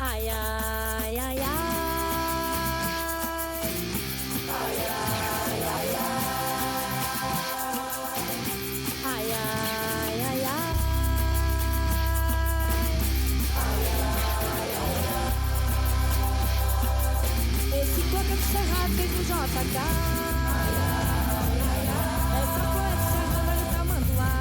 Ai, ai, ai, ai. Ai, ai, ai, ai. Ai, ai, ai, ai. Esse coco de Cerrado vem do JK. Essa coisa de Serra vai pra Mantuá.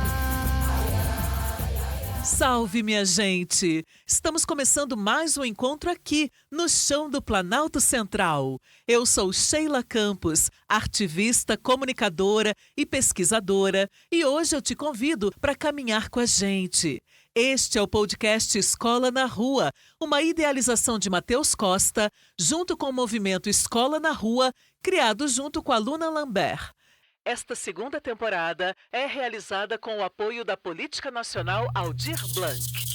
Salve, minha gente! Estamos começando mais um encontro aqui, no chão do Planalto Central. Eu sou Sheila Campos, ativista, comunicadora e pesquisadora, e hoje eu te convido para caminhar com a gente. Este é o podcast Escola na Rua, uma idealização de Matheus Costa, junto com o movimento Escola na Rua, criado junto com a Luna Lambert. Esta segunda temporada é realizada com o apoio da Política Nacional Aldir Blanc.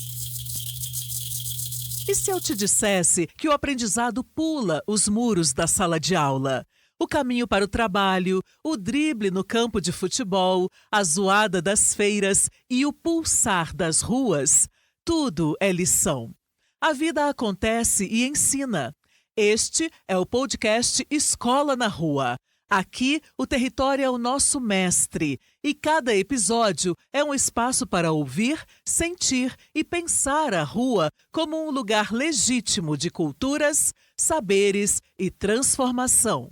E se eu te dissesse que o aprendizado pula os muros da sala de aula? O caminho para o trabalho, o drible no campo de futebol, a zoada das feiras e o pulsar das ruas, tudo é lição. A vida acontece e ensina. Este é o podcast Escola na Rua. Aqui, o território é o nosso mestre e cada episódio é um espaço para ouvir, sentir e pensar a rua como um lugar legítimo de culturas, saberes e transformação.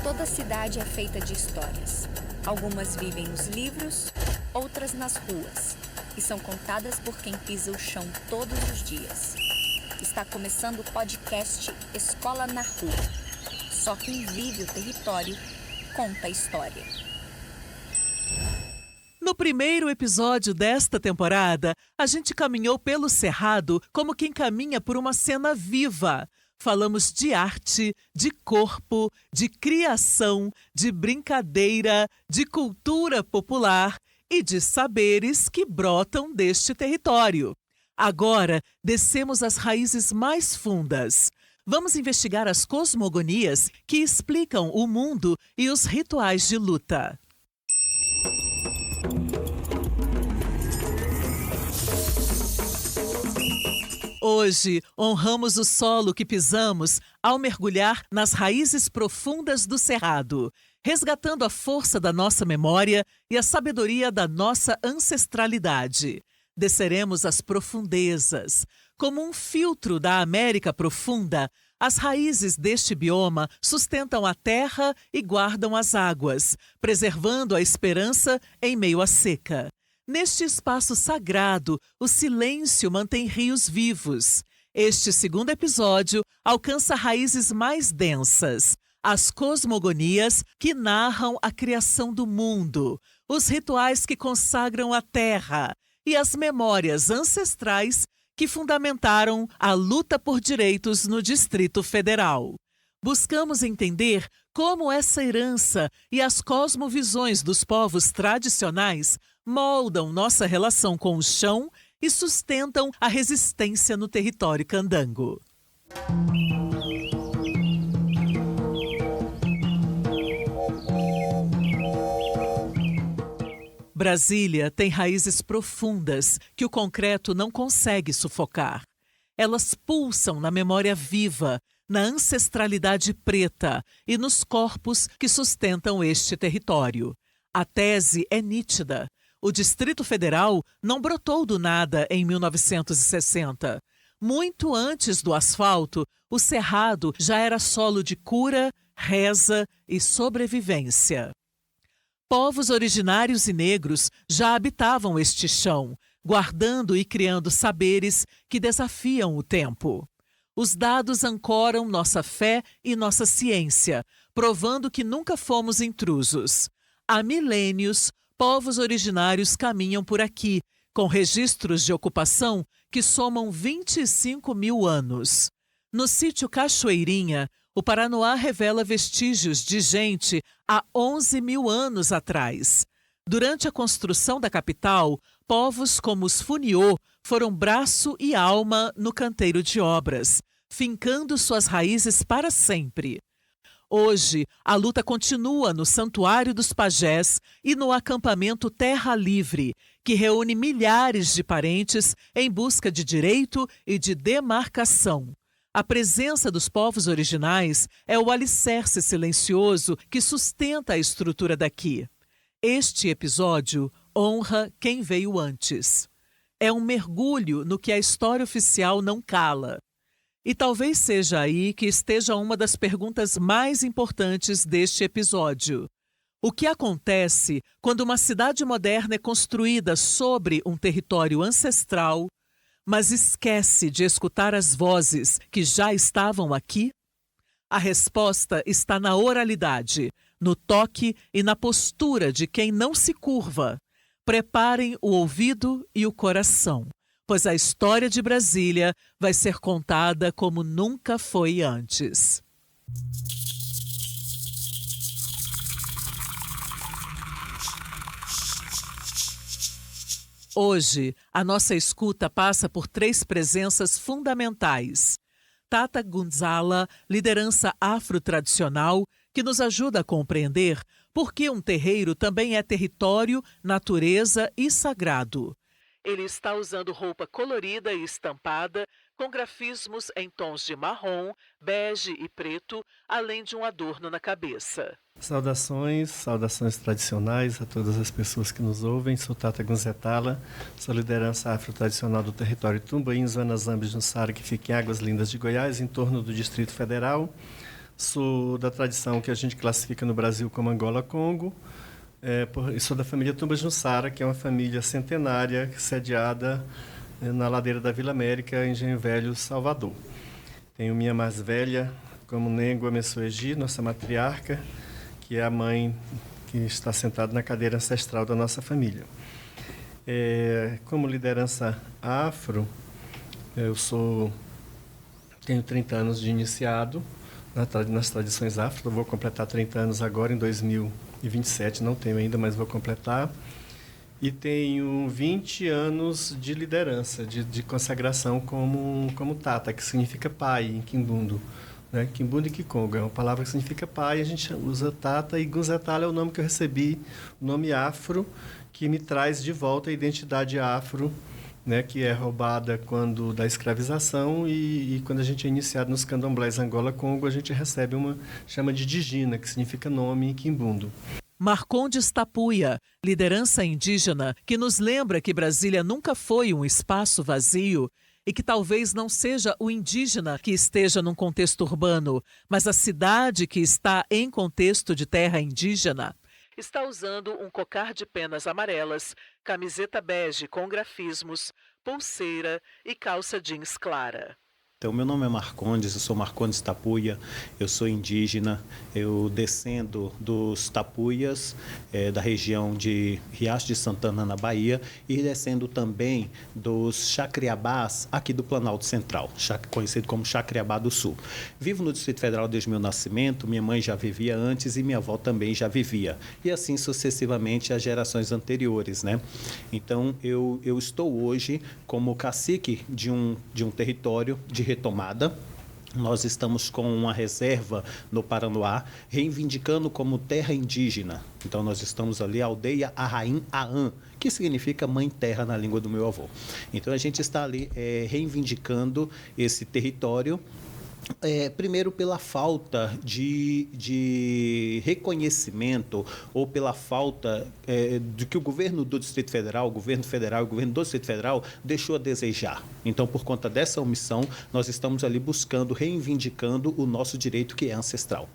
Toda cidade é feita de histórias. Algumas vivem nos livros, outras nas ruas, e são contadas por quem pisa o chão todos os dias. Está começando o podcast Escola na Rua. Só quem vive o território conta a história. No primeiro episódio desta temporada, a gente caminhou pelo Cerrado como quem caminha por uma cena viva. Falamos de arte, de corpo, de criação, de brincadeira, de cultura popular e de saberes que brotam deste território. Agora, descemos as raízes mais fundas. Vamos investigar as cosmogonias que explicam o mundo e os rituais de luta. Hoje, honramos o solo que pisamos ao mergulhar nas raízes profundas do Cerrado, resgatando a força da nossa memória e a sabedoria da nossa ancestralidade. Desceremos as profundezas. Como um filtro da América profunda, as raízes deste bioma sustentam a terra e guardam as águas, preservando a esperança em meio à seca. Neste espaço sagrado, o silêncio mantém rios vivos. Este segundo episódio alcança raízes mais densas, as cosmogonias que narram a criação do mundo, os rituais que consagram a terra e as memórias ancestrais que fundamentaram a luta por direitos no Distrito Federal. Buscamos entender como essa herança e as cosmovisões dos povos tradicionais moldam nossa relação com o chão e sustentam a resistência no território candango. Brasília tem raízes profundas que o concreto não consegue sufocar. Elas pulsam na memória viva, na ancestralidade preta e nos corpos que sustentam este território. A tese é nítida. O Distrito Federal não brotou do nada em 1960. Muito antes do asfalto, o Cerrado já era solo de cura, reza e sobrevivência. Povos originários e negros já habitavam este chão, guardando e criando saberes que desafiam o tempo. Os dados ancoram nossa fé e nossa ciência, provando que nunca fomos intrusos. Há milênios, povos originários caminham por aqui, com registros de ocupação que somam 25 mil anos. No sítio Cachoeirinha, o Paranoá revela vestígios de gente há 11 mil anos atrás. Durante a construção da capital, povos como os Funiô foram braço e alma no canteiro de obras, fincando suas raízes para sempre. Hoje, a luta continua no Santuário dos Pajés e no acampamento Terra Livre, que reúne milhares de parentes em busca de direito e de demarcação. A presença dos povos originais é o alicerce silencioso que sustenta a estrutura daqui. Este episódio honra quem veio antes. É um mergulho no que a história oficial não cala. E talvez seja aí que esteja uma das perguntas mais importantes deste episódio. O que acontece quando uma cidade moderna é construída sobre um território ancestral, mas esquece de escutar as vozes que já estavam aqui? A resposta está na oralidade, no toque e na postura de quem não se curva. Preparem o ouvido e o coração, pois a história de Brasília vai ser contada como nunca foi antes. Hoje, a nossa escuta passa por 3 presenças fundamentais. Tata Gunzala, liderança afro-tradicional, que nos ajuda a compreender por que um terreiro também é território, natureza e sagrado. Ele está usando roupa colorida e estampada, com grafismos em tons de marrom, bege e preto, além de um adorno na cabeça. Saudações tradicionais a todas as pessoas que nos ouvem. Sou Tata Gunzetala, sou liderança afro-tradicional do território Tumbaim, Zona Zambes no Saara, que fica em Águas Lindas de Goiás, em torno do Distrito Federal. Sou da tradição que a gente classifica no Brasil como Angola-Congo. E sou da família Tumbas no Saara, que é uma família centenária sediada na ladeira da Vila América, em Engenho Velho, Salvador. Tenho minha mais velha como Nengo Amesuegi, nossa matriarca, que é a mãe que está sentada na cadeira ancestral da nossa família. Como liderança afro, tenho 30 anos de iniciado nas tradições afro. Eu vou completar 30 anos agora, em 2027, não tenho ainda, mas vou completar. E tenho 20 anos de liderança, de consagração como Tata, que significa pai em Quimbundo. Né? Quimbundo e Kikongo é uma palavra que significa pai, a gente usa Tata, e Gunzetala é o nome que eu recebi, o nome afro, que me traz de volta a identidade afro, né, que é roubada quando da escravização, e quando a gente é iniciado nos candomblés Angola-Congo, a gente recebe chama de Digina, que significa nome em Quimbundo. Marcondes Tapuia, liderança indígena, que nos lembra que Brasília nunca foi um espaço vazio e que talvez não seja o indígena que esteja num contexto urbano, mas a cidade que está em contexto de terra indígena. Está usando um cocar de penas amarelas, camiseta bege com grafismos, pulseira e calça jeans clara. Então, meu nome é Marcondes, eu sou Marcondes Tapuia, eu sou indígena, eu descendo dos Tapuias, da região de Riacho de Santana, na Bahia, e descendo também dos Chacriabás, aqui do Planalto Central, conhecido como Chacriabá do Sul. Vivo no Distrito Federal desde meu nascimento, minha mãe já vivia antes e minha avó também já vivia, e assim sucessivamente as gerações anteriores, né? Então, eu estou hoje como cacique de um território de retomada. Nós estamos com uma reserva no Paranoá, reivindicando como terra indígena. Então, nós estamos ali, a aldeia Arraim Aã, que significa mãe terra na língua do meu avô. Então, a gente está ali reivindicando esse território. Primeiro pela falta de reconhecimento ou pela falta de que o governo do Distrito Federal, o governo federal e o governo do Distrito Federal deixou a desejar. Então, por conta dessa omissão, nós estamos ali buscando, reivindicando o nosso direito que é ancestral.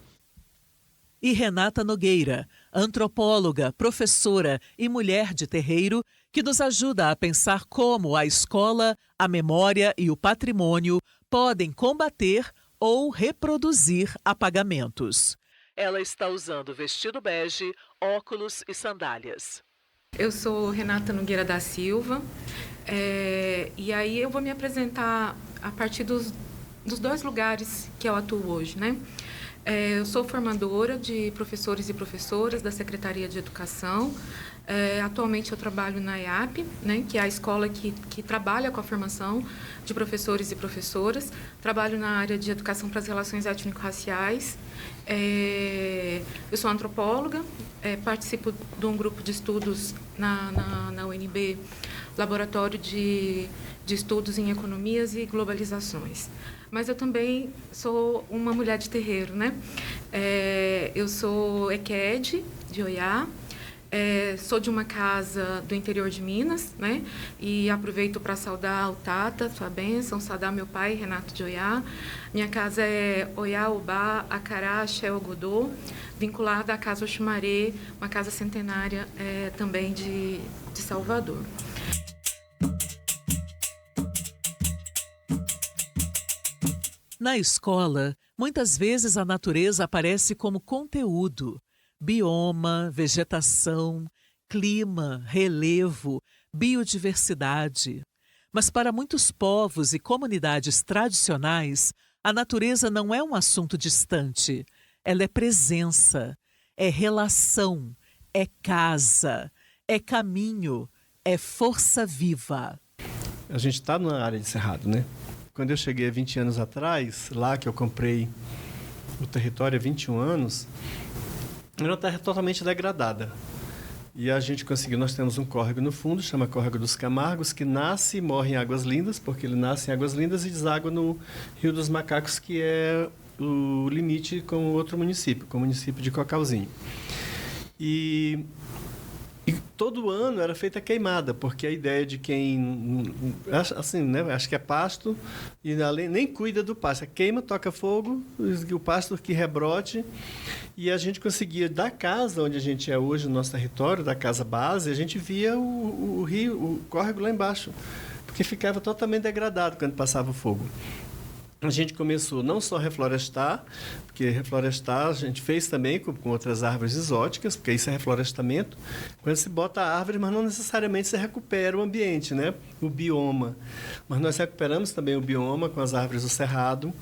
E Renata Nogueira, antropóloga, professora e mulher de terreiro, que nos ajuda a pensar como a escola, a memória e o patrimônio podem combater ou reproduzir apagamentos. Ela está usando vestido bege, óculos e sandálias. Eu sou Renata Nogueira da Silva, e aí eu vou me apresentar a partir dos 2 lugares que eu atuo hoje, né? Eu sou formadora de professores e professoras da Secretaria de Educação, Atualmente eu trabalho na EAP, né, que é a escola que trabalha com a formação de professores e professoras. Trabalho na área de educação para as relações étnico-raciais. Eu sou antropóloga, participo de um grupo de estudos na UNB, Laboratório de Estudos em Economias e Globalizações. Mas eu também sou uma mulher de terreiro, né? Eu sou EQED, de Oiá. Sou de uma casa do interior de Minas, né? E aproveito para saudar o Tata, sua bênção, saudar meu pai, Renato de Oiá. Minha casa é Oiá, Ubá, Acará, Axé, Ogodô, vinculada à Casa Oxumaré, uma casa centenária também de Salvador. Na escola, muitas vezes a natureza aparece como conteúdo. Bioma, vegetação, clima, relevo, biodiversidade. Mas para muitos povos e comunidades tradicionais, a natureza não é um assunto distante. Ela é presença, é relação, é casa, é caminho, é força viva. A gente está na área de Cerrado, né? Quando eu cheguei há 20 anos atrás, lá que eu comprei o território há 21 anos, era uma terra totalmente degradada. E a gente conseguiu, nós temos um córrego no fundo, chama Córrego dos Camargos, que nasce e morre em Águas Lindas, porque ele nasce em Águas Lindas e deságua no Rio dos Macacos, que é o limite com outro município, com o município de Cocalzinho. E todo ano era feita queimada, porque a ideia de quem, assim, né, acho que é pasto, e nem cuida do pasto. Queima, toca fogo, o pasto que rebrote, e a gente conseguia, da casa onde a gente é hoje, no nosso território, da casa base, a gente via o rio, o córrego lá embaixo, porque ficava totalmente degradado quando passava o fogo. A gente começou não só a reflorestar, porque reflorestar a gente fez também com outras árvores exóticas, porque isso é reflorestamento, quando se bota a árvore, mas não necessariamente se recupera o ambiente, né? O bioma. Mas nós recuperamos também o bioma com as árvores do cerrado.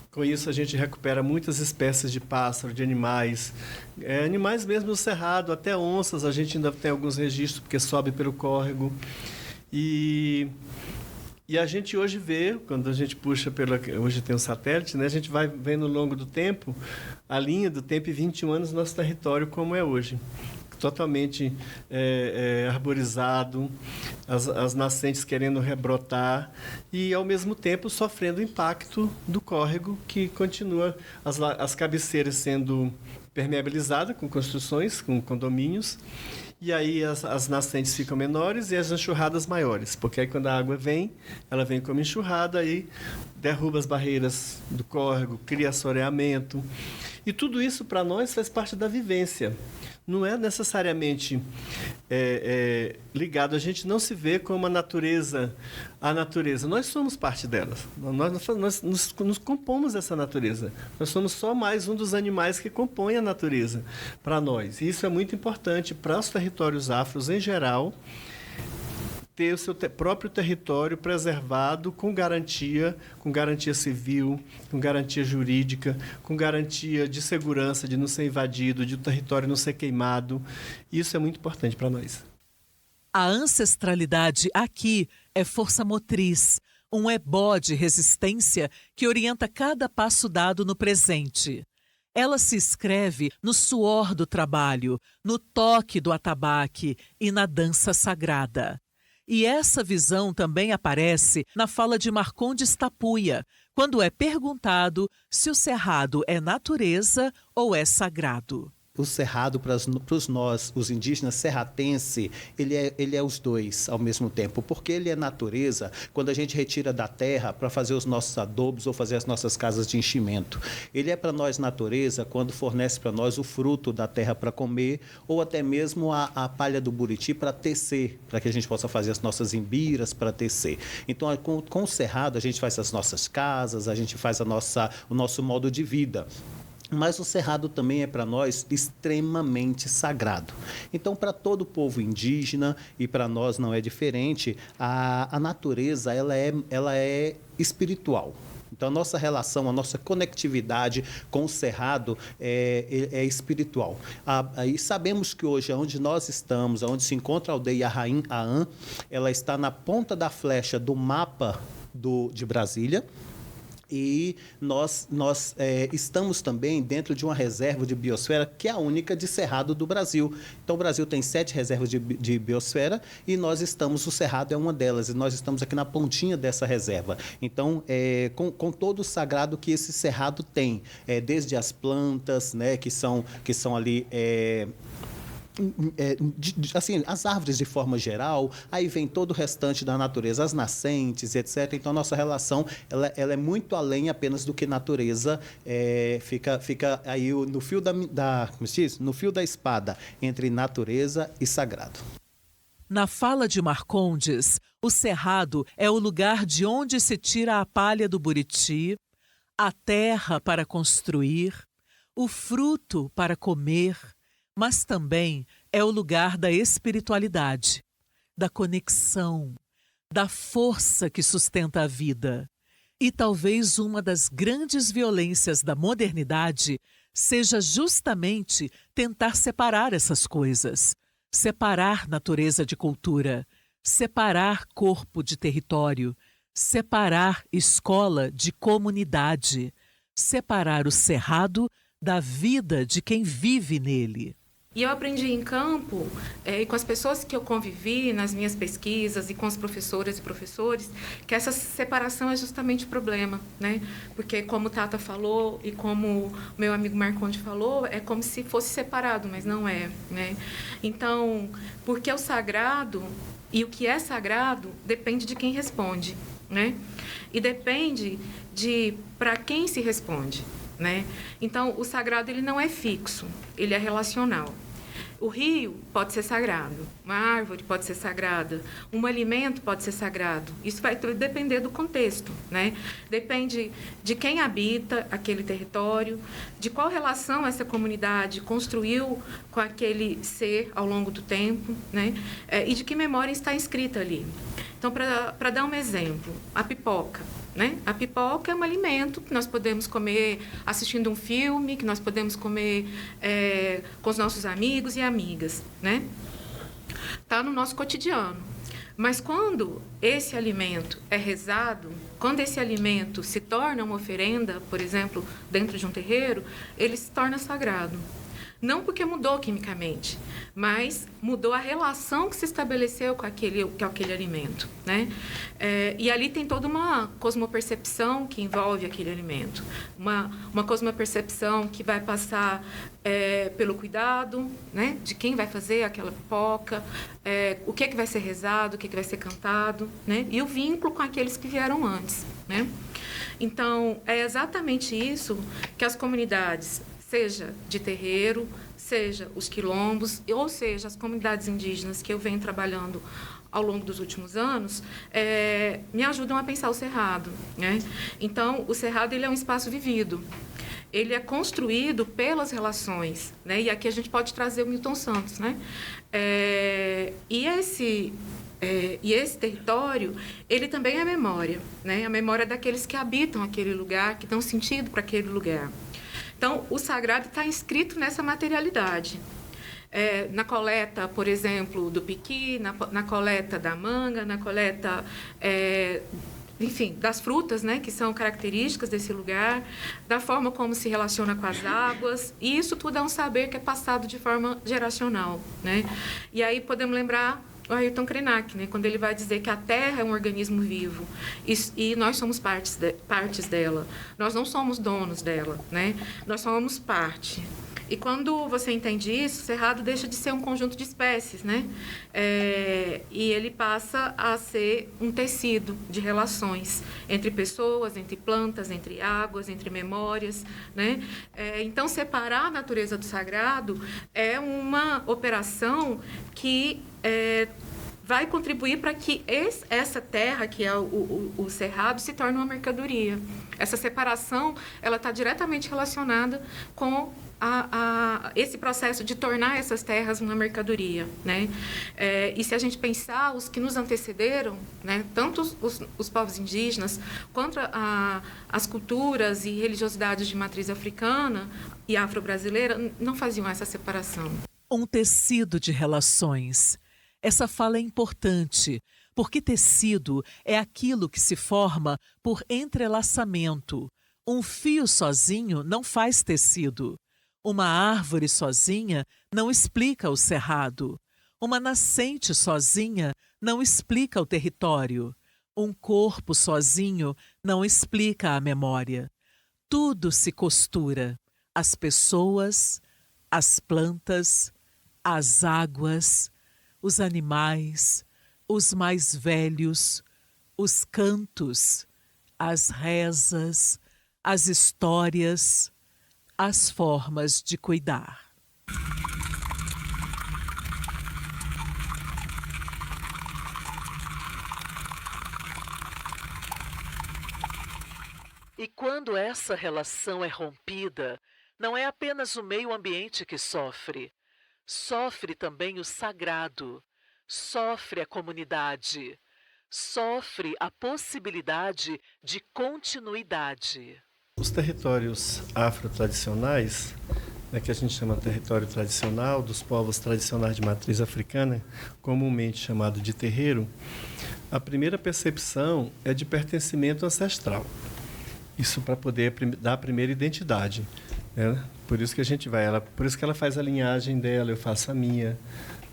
Com isso a gente recupera muitas espécies de pássaro, de animais, animais mesmo do cerrado, até onças, a gente ainda tem alguns registros, porque sobe pelo córrego. E a gente hoje vê, quando a gente puxa hoje tem um satélite, né? A gente vai vendo ao longo do tempo, a linha do tempo e 21 anos no nosso território como é hoje. Totalmente arborizado, as nascentes querendo rebrotar e, ao mesmo tempo, sofrendo o impacto do córrego, que continua as cabeceiras sendo permeabilizadas com construções, com condomínios. E aí as nascentes ficam menores e as enxurradas maiores, porque aí quando a água vem, ela vem como enxurrada e derruba as barreiras do córrego, cria assoreamento. E tudo isso para nós faz parte da vivência. Não é necessariamente ligado, a gente não se vê como a natureza. Nós somos parte dela. Nós nos compomos essa natureza. Nós somos só mais um dos animais que compõem a natureza para nós. E isso é muito importante para os territórios afros em geral, ter o seu próprio território preservado com garantia civil, com garantia jurídica, com garantia de segurança, de não ser invadido, de o território não ser queimado. Isso é muito importante para nós. A ancestralidade aqui é força motriz, um ebó de resistência que orienta cada passo dado no presente. Ela se escreve no suor do trabalho, no toque do atabaque e na dança sagrada. E essa visão também aparece na fala de Marcondes Tapuia, quando é perguntado se o cerrado é natureza ou é sagrado. O cerrado, para nós, os indígenas serratenses, ele é os dois ao mesmo tempo, porque ele é natureza quando a gente retira da terra para fazer os nossos adobos ou fazer as nossas casas de enchimento. Ele é para nós natureza quando fornece para nós o fruto da terra para comer ou até mesmo a palha do buriti para tecer, para que a gente possa fazer as nossas imbiras para tecer. Então, com o cerrado, a gente faz as nossas casas, a gente faz o nosso modo de vida. Mas o cerrado também é para nós extremamente sagrado. Então, para todo o povo indígena, e para nós não é diferente, a natureza ela é espiritual. Então, a nossa relação, a nossa conectividade com o Cerrado é espiritual. E sabemos que hoje, onde nós estamos, onde se encontra a aldeia Rainha Aã, ela está na ponta da flecha do mapa de Brasília. E nós estamos também dentro de uma reserva de biosfera que é a única de cerrado do Brasil. Então, o Brasil tem 7 reservas de biosfera e o Cerrado é uma delas, e nós estamos aqui na pontinha dessa reserva. Então, com todo o sagrado que esse cerrado tem, desde as plantas, né, que são ali... assim, as árvores de forma geral, aí vem todo o restante da natureza, as nascentes, etc. Então, a nossa relação ela é muito além apenas do que natureza, fica aí no fio como se diz? No fio da espada entre natureza e sagrado. Na fala de Marcondes, o Cerrado é o lugar de onde se tira a palha do buriti, a terra para construir, o fruto para comer, mas também é o lugar da espiritualidade, da conexão, da força que sustenta a vida. E talvez uma das grandes violências da modernidade seja justamente tentar separar essas coisas, separar natureza de cultura, separar corpo de território, separar escola de comunidade, separar o cerrado da vida de quem vive nele. E eu aprendi em campo, e com as pessoas que eu convivi nas minhas pesquisas e com as professoras e professores, que essa separação é justamente o problema, né? Porque como Tata falou e como o meu amigo Marcondes falou, é como se fosse separado, mas não é, né? Então, porque o sagrado e o que é sagrado depende de quem responde, né? E depende de para quem se responde, né? Então, o sagrado ele não é fixo, ele é relacional. O rio pode ser sagrado, uma árvore pode ser sagrada, um alimento pode ser sagrado. Isso vai depender do contexto, né? Depende de quem habita aquele território, de qual relação essa comunidade construiu com aquele ser ao longo do tempo, né? E de que memória está inscrita ali. Então, para dar um exemplo, a pipoca. Né? A pipoca é um alimento que nós podemos comer assistindo um filme, que nós podemos comer com os nossos amigos e amigas. Né? Tá no nosso cotidiano. Mas quando esse alimento é rezado, quando esse alimento se torna uma oferenda, por exemplo, dentro de um terreiro, ele se torna sagrado. Não porque mudou quimicamente, mas mudou a relação que se estabeleceu com aquele alimento, né? E ali tem toda uma cosmopercepção que envolve aquele alimento. Uma cosmopercepção que vai passar pelo cuidado, né? De quem vai fazer aquela pipoca, o que é que vai ser rezado, o que é que vai ser cantado, né? E o vínculo com aqueles que vieram antes, né? Então, é exatamente isso que as comunidades, seja de terreiro, seja os quilombos, ou seja, as comunidades indígenas que eu venho trabalhando ao longo dos últimos anos, me ajudam a pensar o Cerrado, né? Então, o Cerrado ele é um espaço vivido. Ele é construído pelas relações, né? E aqui a gente pode trazer o Milton Santos, né? E esse território, ele também é memória, né? A memória daqueles que habitam aquele lugar, que dão sentido para aquele lugar. Então, o sagrado está inscrito nessa materialidade. Na coleta, por exemplo, do piqui, na coleta da manga, na coleta, enfim, das frutas, né, que são características desse lugar, da forma como se relaciona com as águas. E isso tudo é um saber que é passado de forma geracional, né? E aí podemos lembrar o Ayrton Krenak, né, quando ele vai dizer que a Terra é um organismo vivo e nós somos partes dela. Nós não somos donos dela, né? Nós somos parte. E quando você entende isso, o Cerrado deixa de ser um conjunto de espécies, né? E ele passa a ser um tecido de relações entre pessoas, entre plantas, entre águas, entre memórias, né? Então, separar a natureza do sagrado é uma operação que vai contribuir para que essa terra, que é o Cerrado, se torne uma mercadoria. Essa separação ela está diretamente relacionada com esse processo de tornar essas terras uma mercadoria, né? E se a gente pensar os que nos antecederam, né, tanto os povos indígenas quanto as culturas e religiosidades de matriz africana e afro-brasileira não faziam essa separação. Um tecido de relações. Essa fala é importante, porque tecido é aquilo que se forma por entrelaçamento. Um fio sozinho não faz tecido. Uma árvore sozinha não explica o cerrado. Uma nascente sozinha não explica o território. Um corpo sozinho não explica a memória. Tudo se costura. As pessoas, as plantas, as águas, os animais, os mais velhos, os cantos, as rezas, as histórias, as formas de cuidar. E quando essa relação é rompida, não é apenas o meio ambiente que sofre. Sofre também o sagrado, sofre a comunidade, sofre a possibilidade de continuidade. Os territórios afro-tradicionais, né, que a gente chama território tradicional, dos povos tradicionais de matriz africana, comumente chamado de terreiro, a primeira percepção é de pertencimento ancestral. Isso para poder dar a primeira identidade, né? Por isso que a gente vai, por isso que ela faz a linhagem dela, eu faço a minha,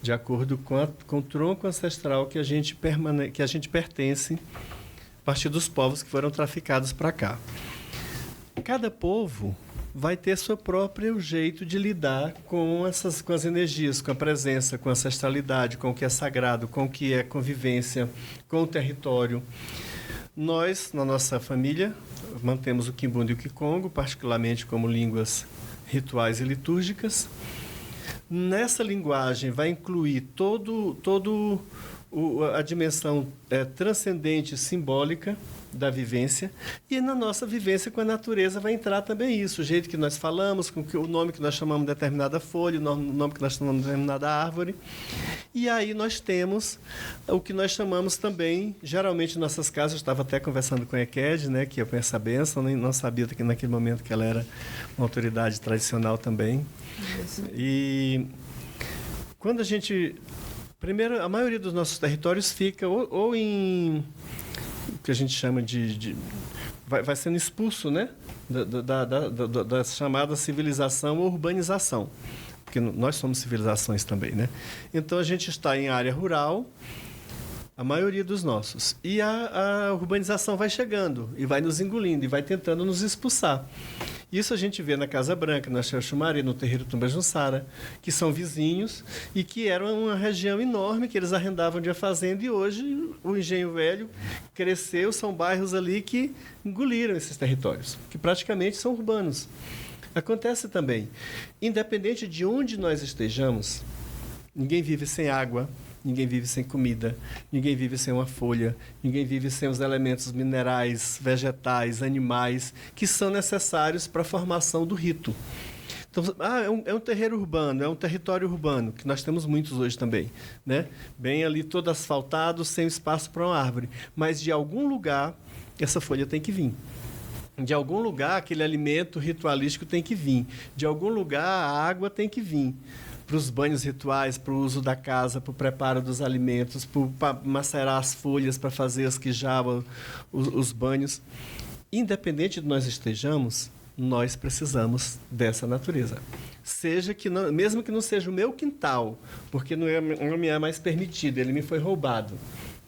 de acordo com o tronco ancestral que a gente pertence a partir dos povos que foram traficados para cá. Cada povo vai ter seu próprio jeito de lidar com as energias, com a presença, com a ancestralidade, com o que é sagrado, com o que é convivência, com o território. Nós, na nossa família, mantemos o Kimbundu e o Kikongo, particularmente como línguas rituais e litúrgicas. Nessa linguagem vai incluir todo a dimensão transcendente, simbólica da vivência, e na nossa vivência com a natureza vai entrar também isso, o jeito que nós falamos, com o nome que nós chamamos de determinada folha, o nome que nós chamamos de determinada árvore. E aí nós temos o que nós chamamos também, geralmente em nossas casas, eu estava até conversando com a Eked, né, que eu conheço a bênção, não sabia que naquele momento que ela era uma autoridade tradicional também. E quando a gente... Primeiro, a maioria dos nossos territórios fica ou em... o que a gente chama vai sendo expulso, né, da chamada civilização ou urbanização, porque nós somos civilizações também, né? Então a gente está em área rural, a maioria dos nossos, e a urbanização vai chegando e vai nos engolindo e vai tentando nos expulsar. Isso a gente vê na Casa Branca, na Xaxumari, no Terreiro Tumbajunsara, que são vizinhos e que eram uma região enorme que eles arrendavam de fazenda, e hoje o Engenho Velho cresceu, são bairros ali que engoliram esses territórios, que praticamente são urbanos. Acontece também, independente de onde nós estejamos, ninguém vive sem água, ninguém vive sem comida, ninguém vive sem uma folha, ninguém vive sem os elementos minerais, vegetais, animais, que são necessários para a formação do rito. Então, é um terreiro urbano, é um território urbano, que nós temos muitos hoje também, né? Bem ali todo asfaltado, sem espaço para uma árvore. Mas de algum lugar, essa folha tem que vir. De algum lugar, aquele alimento ritualístico tem que vir. De algum lugar, a água tem que vir. Para os banhos rituais, para o uso da casa, para o preparo dos alimentos, para macerar as folhas, para fazer as quijadas, os banhos. Independente de nós estejamos, nós precisamos dessa natureza. Mesmo que não seja o meu quintal, porque não me é mais permitido, ele me foi roubado,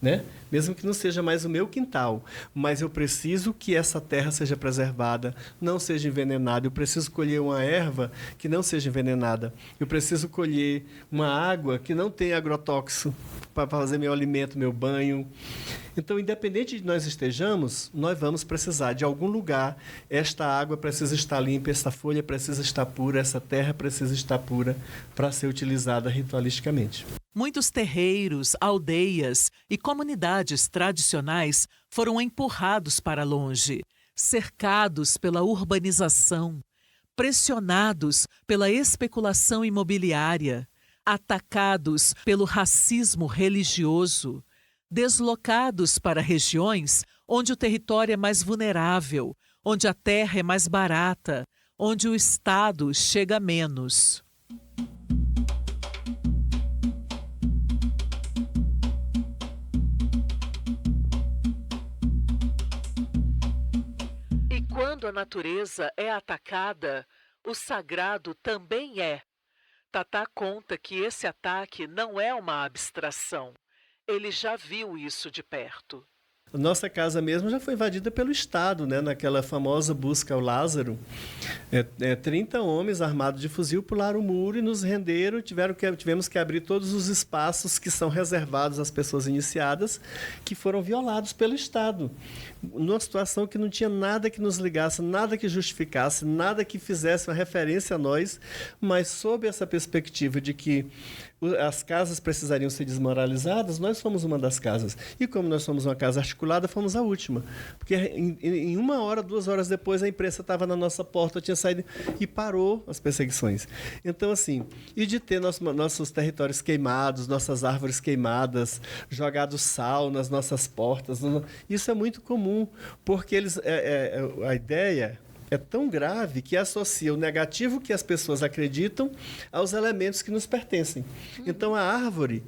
né? Mesmo que não seja mais o meu quintal, mas eu preciso que essa terra seja preservada, não seja envenenada. Eu preciso colher uma erva que não seja envenenada. Eu preciso colher uma água que não tenha agrotóxico para fazer meu alimento, meu banho. Então, independente de nós estejamos, nós vamos precisar de algum lugar. Esta água precisa estar limpa, essa folha precisa estar pura, essa terra precisa estar pura para ser utilizada ritualisticamente. Muitos terreiros, aldeias e comunidades tradicionais foram empurrados para longe, cercados pela urbanização, pressionados pela especulação imobiliária, atacados pelo racismo religioso, deslocados para regiões onde o território é mais vulnerável, onde a terra é mais barata, onde o Estado chega menos. E quando a natureza é atacada, o sagrado também é. Tatá conta que esse ataque não é uma abstração. Ele já viu isso de perto. A nossa casa mesmo já foi invadida pelo Estado, né? Naquela famosa busca ao Lázaro. 30 homens armados de fuzil pularam o muro e nos renderam. Tivemos que abrir todos os espaços que são reservados às pessoas iniciadas, que foram violados pelo Estado. Numa situação que não tinha nada que nos ligasse, nada que justificasse, nada que fizesse uma referência a nós, mas sob essa perspectiva de que as casas precisariam ser desmoralizadas, nós fomos uma das casas. E como nós somos uma casa articulada, fomos a última. Porque em 1 hora, 2 horas depois, a imprensa estava na nossa porta, tinha saído e parou as perseguições. Então, assim, e de ter nossos territórios queimados, nossas árvores queimadas, jogado sal nas nossas portas, isso é muito comum, porque a ideia é tão grave que associa o negativo que as pessoas acreditam aos elementos que nos pertencem. Então, a árvore,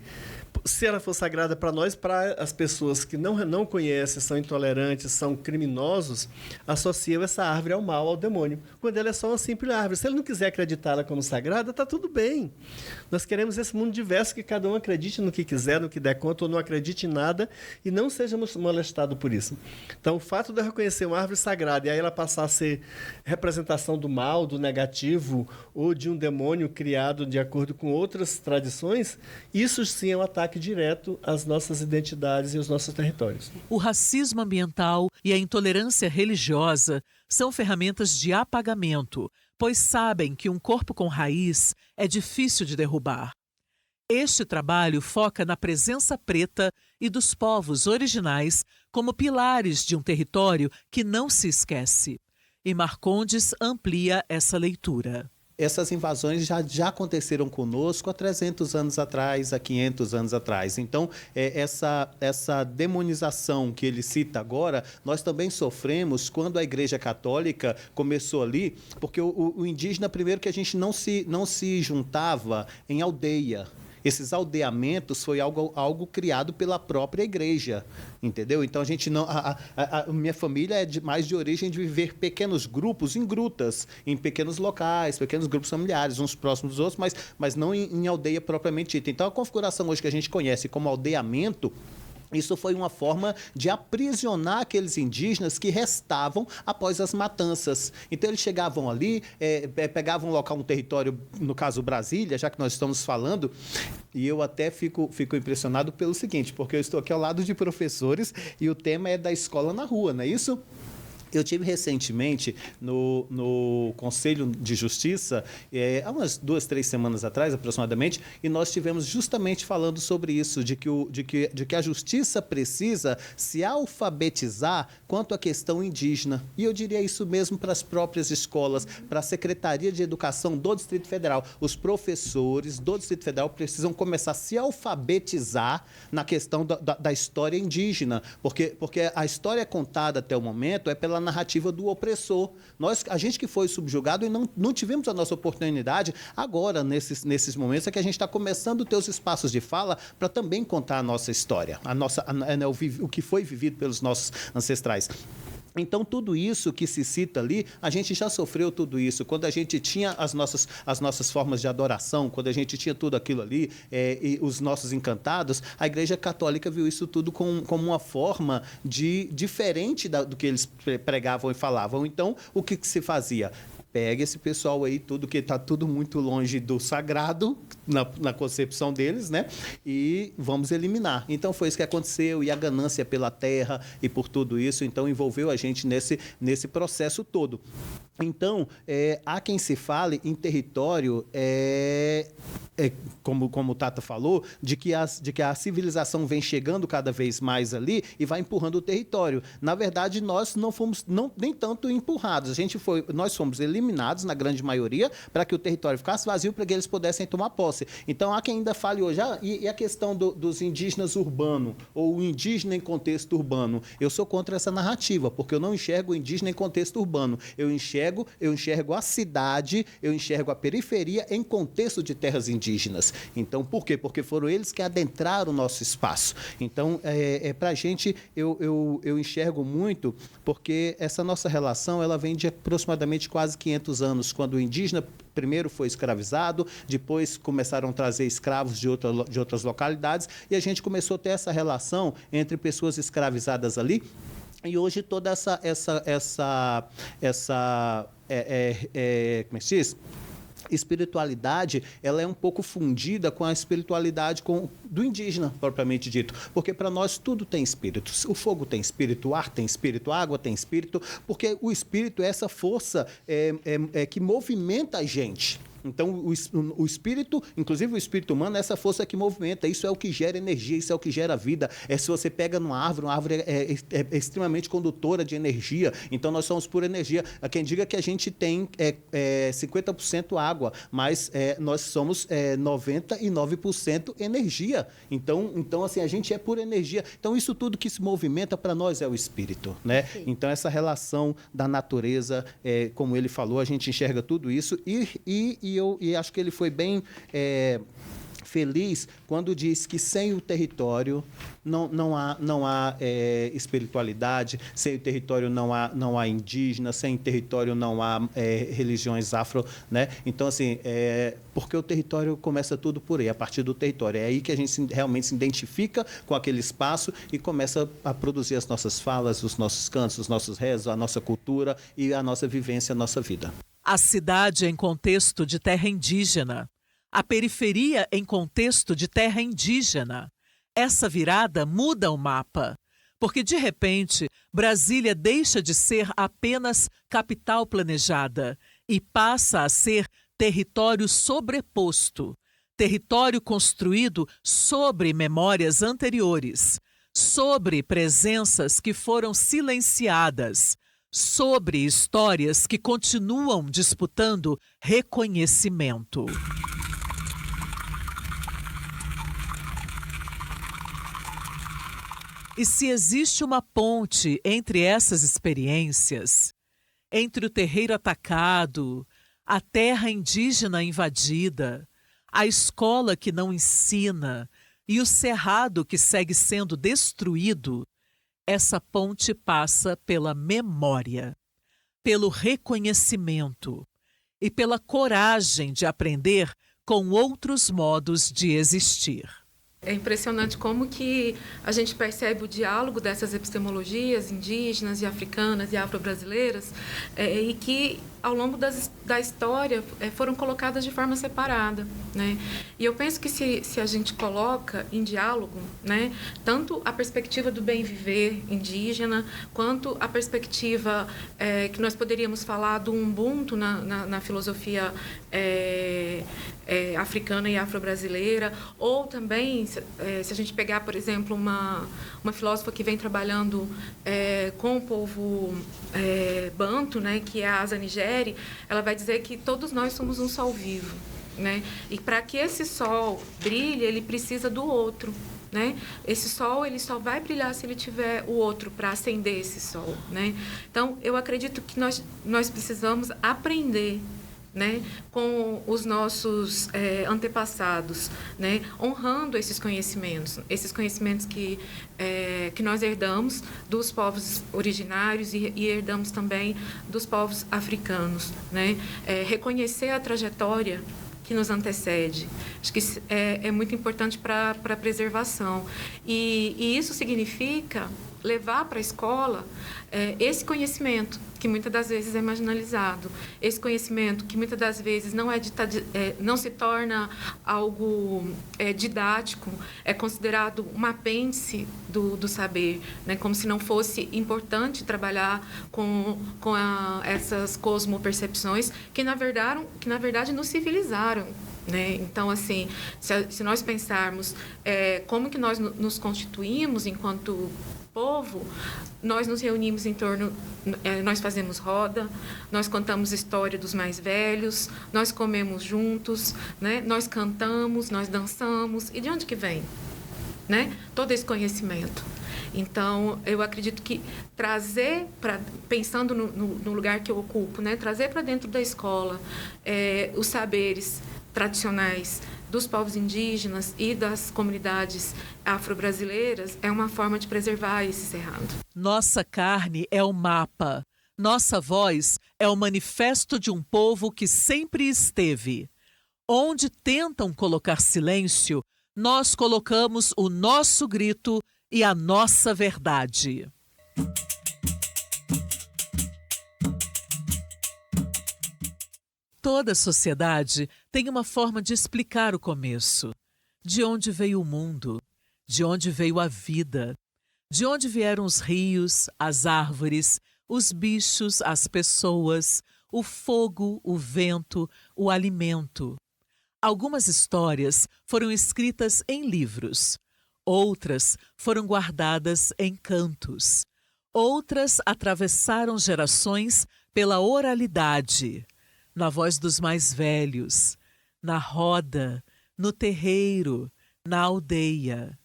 se ela for sagrada para nós, para as pessoas que não conhecem, são intolerantes, são criminosos, associam essa árvore ao mal, ao demônio, quando ela é só uma simples árvore. Se ele não quiser acreditá-la como sagrada, está tudo bem. Nós queremos esse mundo diverso, que cada um acredite no que quiser, no que der conta, ou não acredite em nada, e não seja molestado por isso. Então, o fato de eu reconhecer uma árvore sagrada e aí ela passar a ser representação do mal, do negativo, ou de um demônio criado de acordo com outras tradições, isso sim é um ataque direto às nossas identidades e aos nossos territórios. O racismo ambiental e a intolerância religiosa são ferramentas de apagamento, pois sabem que um corpo com raiz é difícil de derrubar. Este trabalho foca na presença preta e dos povos originais como pilares de um território que não se esquece. E Marcondes amplia essa leitura. Essas invasões já aconteceram conosco há 300 anos atrás, há 500 anos atrás. Então, essa demonização que ele cita agora, nós também sofremos quando a Igreja Católica começou ali, porque o indígena, primeiro que a gente não se juntava em aldeia. Esses aldeamentos foi algo criado pela própria igreja, entendeu? Então, a gente não... A minha família é mais de origem de viver pequenos grupos em grutas, em pequenos locais, pequenos grupos familiares, uns próximos dos outros, mas não em aldeia propriamente dita. Então, a configuração hoje que a gente conhece como aldeamento, isso foi uma forma de aprisionar aqueles indígenas que restavam após as matanças. Então, eles chegavam ali, pegavam um local, um território, no caso Brasília, já que nós estamos falando, e eu até fico impressionado pelo seguinte, porque eu estou aqui ao lado de professores e o tema é da escola na rua, não é isso? Eu tive recentemente no Conselho de Justiça, há umas 2, 3 semanas atrás, aproximadamente, e nós estivemos justamente falando sobre isso, de que a justiça precisa se alfabetizar quanto à questão indígena. E eu diria isso mesmo para as próprias escolas, para a Secretaria de Educação do Distrito Federal. Os professores do Distrito Federal precisam começar a se alfabetizar na questão da história indígena, porque a história contada até o momento é pela narrativa do opressor. A gente que foi subjugado e não tivemos a nossa oportunidade, agora, nesses momentos, é que a gente está começando a ter os espaços de fala para também contar a nossa história, o que foi vivido pelos nossos ancestrais. Então, tudo isso que se cita ali, a gente já sofreu tudo isso. Quando a gente tinha as nossas formas de adoração, quando a gente tinha tudo aquilo ali, e os nossos encantados, a Igreja Católica viu isso tudo como uma forma diferente do que eles pregavam e falavam. Então, o que se fazia? Pega esse pessoal aí, tudo que está tudo muito longe do sagrado, na concepção deles, né? E vamos eliminar. Então, foi isso que aconteceu, e a ganância pela terra e por tudo isso, então, envolveu a gente nesse processo todo. Então, há quem se fale em território, como o Tata falou, de que a civilização vem chegando cada vez mais ali e vai empurrando o território. Na verdade, nós não fomos nem tanto empurrados, nós fomos eliminados eliminados, na grande maioria, para que o território ficasse vazio, para que eles pudessem tomar posse. Então, há quem ainda fale hoje, e a questão dos indígenas urbanos, ou o indígena em contexto urbano? Eu sou contra essa narrativa, porque eu não enxergo o indígena em contexto urbano. Eu enxergo a cidade, eu enxergo a periferia em contexto de terras indígenas. Então, por quê? Porque foram eles que adentraram o nosso espaço. Então, para a gente, eu enxergo muito, porque essa nossa relação, ela vem de aproximadamente quase 500 anos, quando o indígena primeiro foi escravizado, depois começaram a trazer escravos de outras localidades, e a gente começou a ter essa relação entre pessoas escravizadas ali. E hoje toda essa como é que se diz? Espiritualidade, ela é um pouco fundida com a espiritualidade do indígena, propriamente dito. Porque para nós tudo tem espírito. O fogo tem espírito, o ar tem espírito, a água tem espírito, porque o espírito é essa força que movimenta a gente. Então, o espírito, inclusive o espírito humano, é essa força que movimenta. Isso é o que gera energia, isso é o que gera vida. Se você pega uma árvore é extremamente condutora de energia. Então, nós somos pura energia. Há quem diga que a gente tem 50% água, mas nós somos 99% energia. Então, assim, a gente é pura energia. Então, isso tudo que se movimenta para nós é o espírito, né? Então, essa relação da natureza, como ele falou, a gente enxerga tudo isso e acho que ele foi bem feliz quando diz que sem o território não há espiritualidade, sem o território não há indígena, sem o território não há religiões afro, né? Então, assim, porque o território começa tudo por aí, a partir do território. É aí que a gente realmente se identifica com aquele espaço e começa a produzir as nossas falas, os nossos cantos, os nossos rezos, a nossa cultura e a nossa vivência, a nossa vida. A cidade em contexto de terra indígena, a periferia em contexto de terra indígena. Essa virada muda o mapa, porque de repente Brasília deixa de ser apenas capital planejada e passa a ser território sobreposto, território construído sobre memórias anteriores, sobre presenças que foram silenciadas, sobre histórias que continuam disputando reconhecimento. E se existe uma ponte entre essas experiências, entre o terreiro atacado, a terra indígena invadida, a escola que não ensina e o cerrado que segue sendo destruído, essa ponte passa pela memória, pelo reconhecimento e pela coragem de aprender com outros modos de existir. É impressionante como que a gente percebe o diálogo dessas epistemologias indígenas e africanas e afro-brasileiras e que, ao longo da história, foram colocadas de forma separada, né? E eu penso que se a gente coloca em diálogo, né, tanto a perspectiva do bem-viver indígena, quanto a perspectiva que nós poderíamos falar do Ubuntu na filosofia africana e afro-brasileira, ou também, se a gente pegar, por exemplo, uma filósofa que vem trabalhando com o povo banto, né, que é a Asa Nigeri, ela vai dizer que todos nós somos um sol vivo, né? E para que esse sol brilhe, ele precisa do outro, né? Esse sol, ele só vai brilhar se ele tiver o outro para acender esse sol, né? Então, eu acredito que nós precisamos aprender, né, com os nossos antepassados, né, honrando esses conhecimentos que nós herdamos dos povos originários e herdamos também dos povos africanos, né, reconhecer a trajetória que nos antecede. Acho que é muito importante para a preservação. E isso significa levar para a escola esse conhecimento, que muitas das vezes é marginalizado, esse conhecimento que muitas das vezes não se torna algo didático, é considerado um apêndice do saber, né? Como se não fosse importante trabalhar com essas cosmopercepções que na verdade nos civilizaram, né? Então, assim, se nós pensarmos como que nós nos constituímos enquanto povo, nós nos reunimos em torno, nós fazemos roda, nós contamos história dos mais velhos, nós comemos juntos, né? Nós cantamos, nós dançamos. E de onde que vem, né? Todo esse conhecimento. Então, eu acredito que trazer, pensando no lugar que eu ocupo, né? Trazer para dentro da escola os saberes tradicionais dos povos indígenas e das comunidades afro-brasileiras é uma forma de preservar esse cerrado. Nossa carne é o mapa. Nossa voz é o manifesto de um povo que sempre esteve. Onde tentam colocar silêncio, nós colocamos o nosso grito e a nossa verdade. Toda sociedade tem uma forma de explicar o começo. De onde veio o mundo? De onde veio a vida? De onde vieram os rios, as árvores, os bichos, as pessoas, o fogo, o vento, o alimento? Algumas histórias foram escritas em livros. Outras foram guardadas em cantos. Outras atravessaram gerações pela oralidade, na voz dos mais velhos, na roda, no terreiro, na aldeia,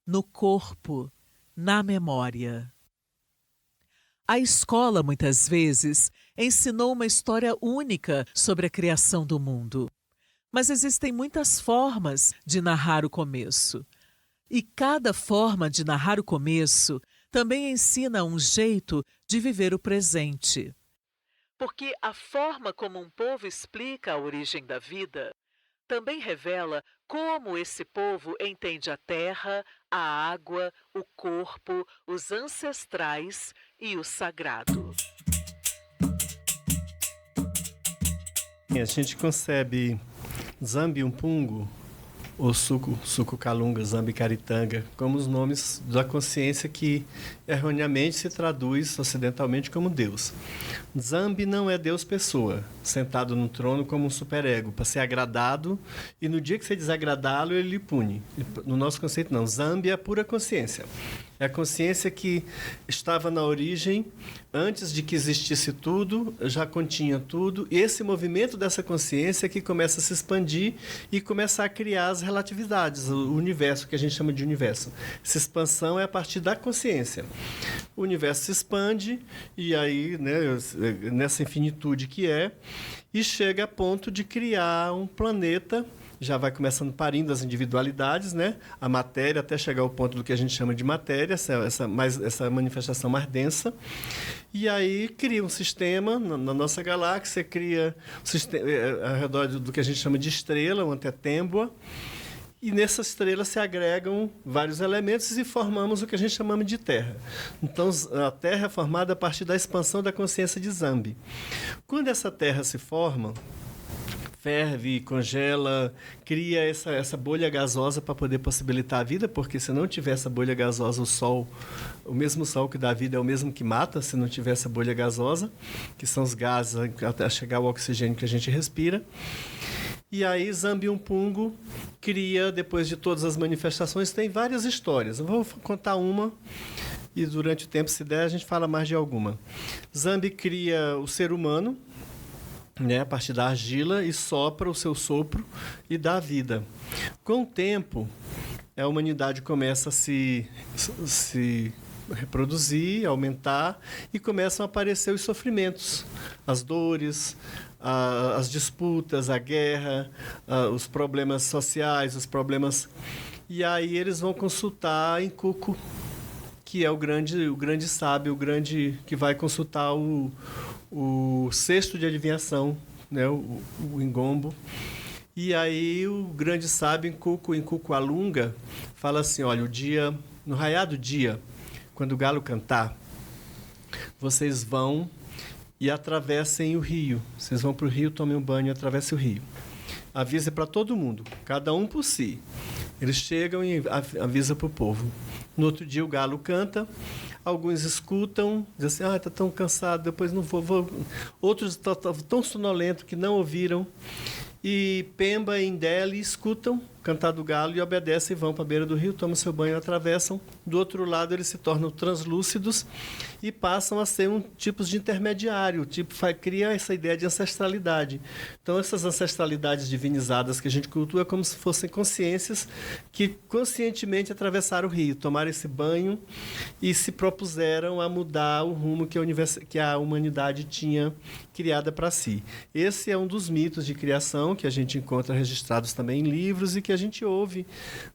no corpo, na memória. A escola, muitas vezes, ensinou uma história única sobre a criação do mundo. Mas existem muitas formas de narrar o começo. E cada forma de narrar o começo também ensina um jeito de viver o presente. Porque a forma como um povo explica a origem da vida também revela como esse povo entende a terra, a água, o corpo, os ancestrais e o sagrado. A gente concebe Zambi Umpungo, ou Suco Calunga, Zambi Caritanga, como os nomes da consciência que erroneamente se traduz ocidentalmente como Deus. Zambi não é Deus pessoa, sentado no trono como um superego, para ser agradado, e no dia que você desagradá-lo, ele lhe pune. No nosso conceito, não. Zambi é a pura consciência. É a consciência que estava na origem, antes de que existisse tudo, já continha tudo. E esse movimento dessa consciência que começa a se expandir e começa a criar as relatividades, o universo, que a gente chama de universo. Essa expansão é a partir da consciência. O universo se expande, e aí, né, nessa infinitude que é, e chega a ponto de criar um planeta. Já vai começando parindo as individualidades, né? A matéria, até chegar ao ponto do que a gente chama de matéria, essa manifestação mais densa. E aí cria um sistema na nossa galáxia, cria um sistema ao redor do que a gente chama de estrela, uma tetêmbua. E nessa estrela se agregam vários elementos e formamos o que a gente chama de Terra. Então, a Terra é formada a partir da expansão da consciência de Zambi. Quando essa Terra se forma, ferve, congela, cria essa bolha gasosa para poder possibilitar a vida, porque se não tiver essa bolha gasosa, o mesmo sol que dá vida é o mesmo que mata, se não tiver essa bolha gasosa, que são os gases até chegar ao oxigênio que a gente respira. E aí Zambi Umpungo cria, depois de todas as manifestações, tem várias histórias. Eu vou contar uma e durante o tempo, se der, a gente fala mais de alguma. Zambi cria o ser humano, né, a partir da argila, e sopra o seu sopro e dá vida. Com o tempo, a humanidade começa a se reproduzir, aumentar, e começam a aparecer os sofrimentos, as dores, as disputas, a guerra, os problemas sociais, os problemas... E aí eles vão consultar Incuco, que é o grande sábio, que vai consultar o cesto de adivinhação, né, o Ingombo. E aí o grande sábio Incuco Alunga fala assim, olha, no raiar do dia, quando o galo cantar, vocês vão e atravessem o rio. Vocês vão para o rio, tomem um banho e atravessem o rio. Avisa para todo mundo, cada um por si. Eles chegam e avisam para o povo. No outro dia o galo canta, alguns escutam, dizem assim, está tão cansado, depois não vou. Outros estão tão sonolentos que não ouviram. E Pemba e Ndele escutam, cantar do galo e obedecem e vão para a beira do rio, tomam seu banho, atravessam. Do outro lado, eles se tornam translúcidos e passam a ser um tipo de intermediário, cria essa ideia de ancestralidade. Então, essas ancestralidades divinizadas que a gente cultua é como se fossem consciências que conscientemente atravessaram o rio, tomaram esse banho e se propuseram a mudar o rumo que a humanidade tinha criada para si. Esse é um dos mitos de criação que a gente encontra registrados também em livros e que a gente ouve,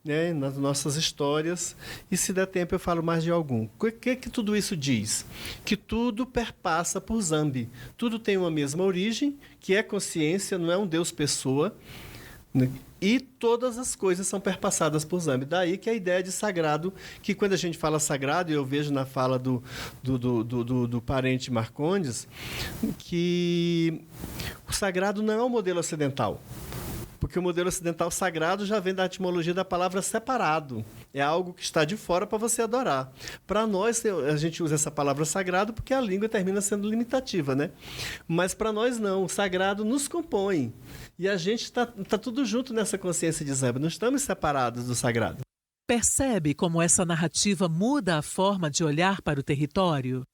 né, nas nossas histórias. E se der tempo eu falo mais de algum. O que tudo isso diz? Que tudo perpassa por Zambi. Tudo tem uma mesma origem, que é consciência, não é um Deus pessoa, né? E todas as coisas são perpassadas por Zambi. Daí que a ideia de sagrado, que quando a gente fala sagrado, e eu vejo na fala do parente Marcondes, que o sagrado não é um modelo ocidental. Porque o modelo ocidental sagrado já vem da etimologia da palavra separado. É algo que está de fora para você adorar. Para nós, a gente usa essa palavra sagrado porque a língua termina sendo limitativa, né? Mas para nós não. O sagrado nos compõe. E a gente está tudo junto nessa consciência de Zambi. Não estamos separados do sagrado. Percebe como essa narrativa muda a forma de olhar para o território?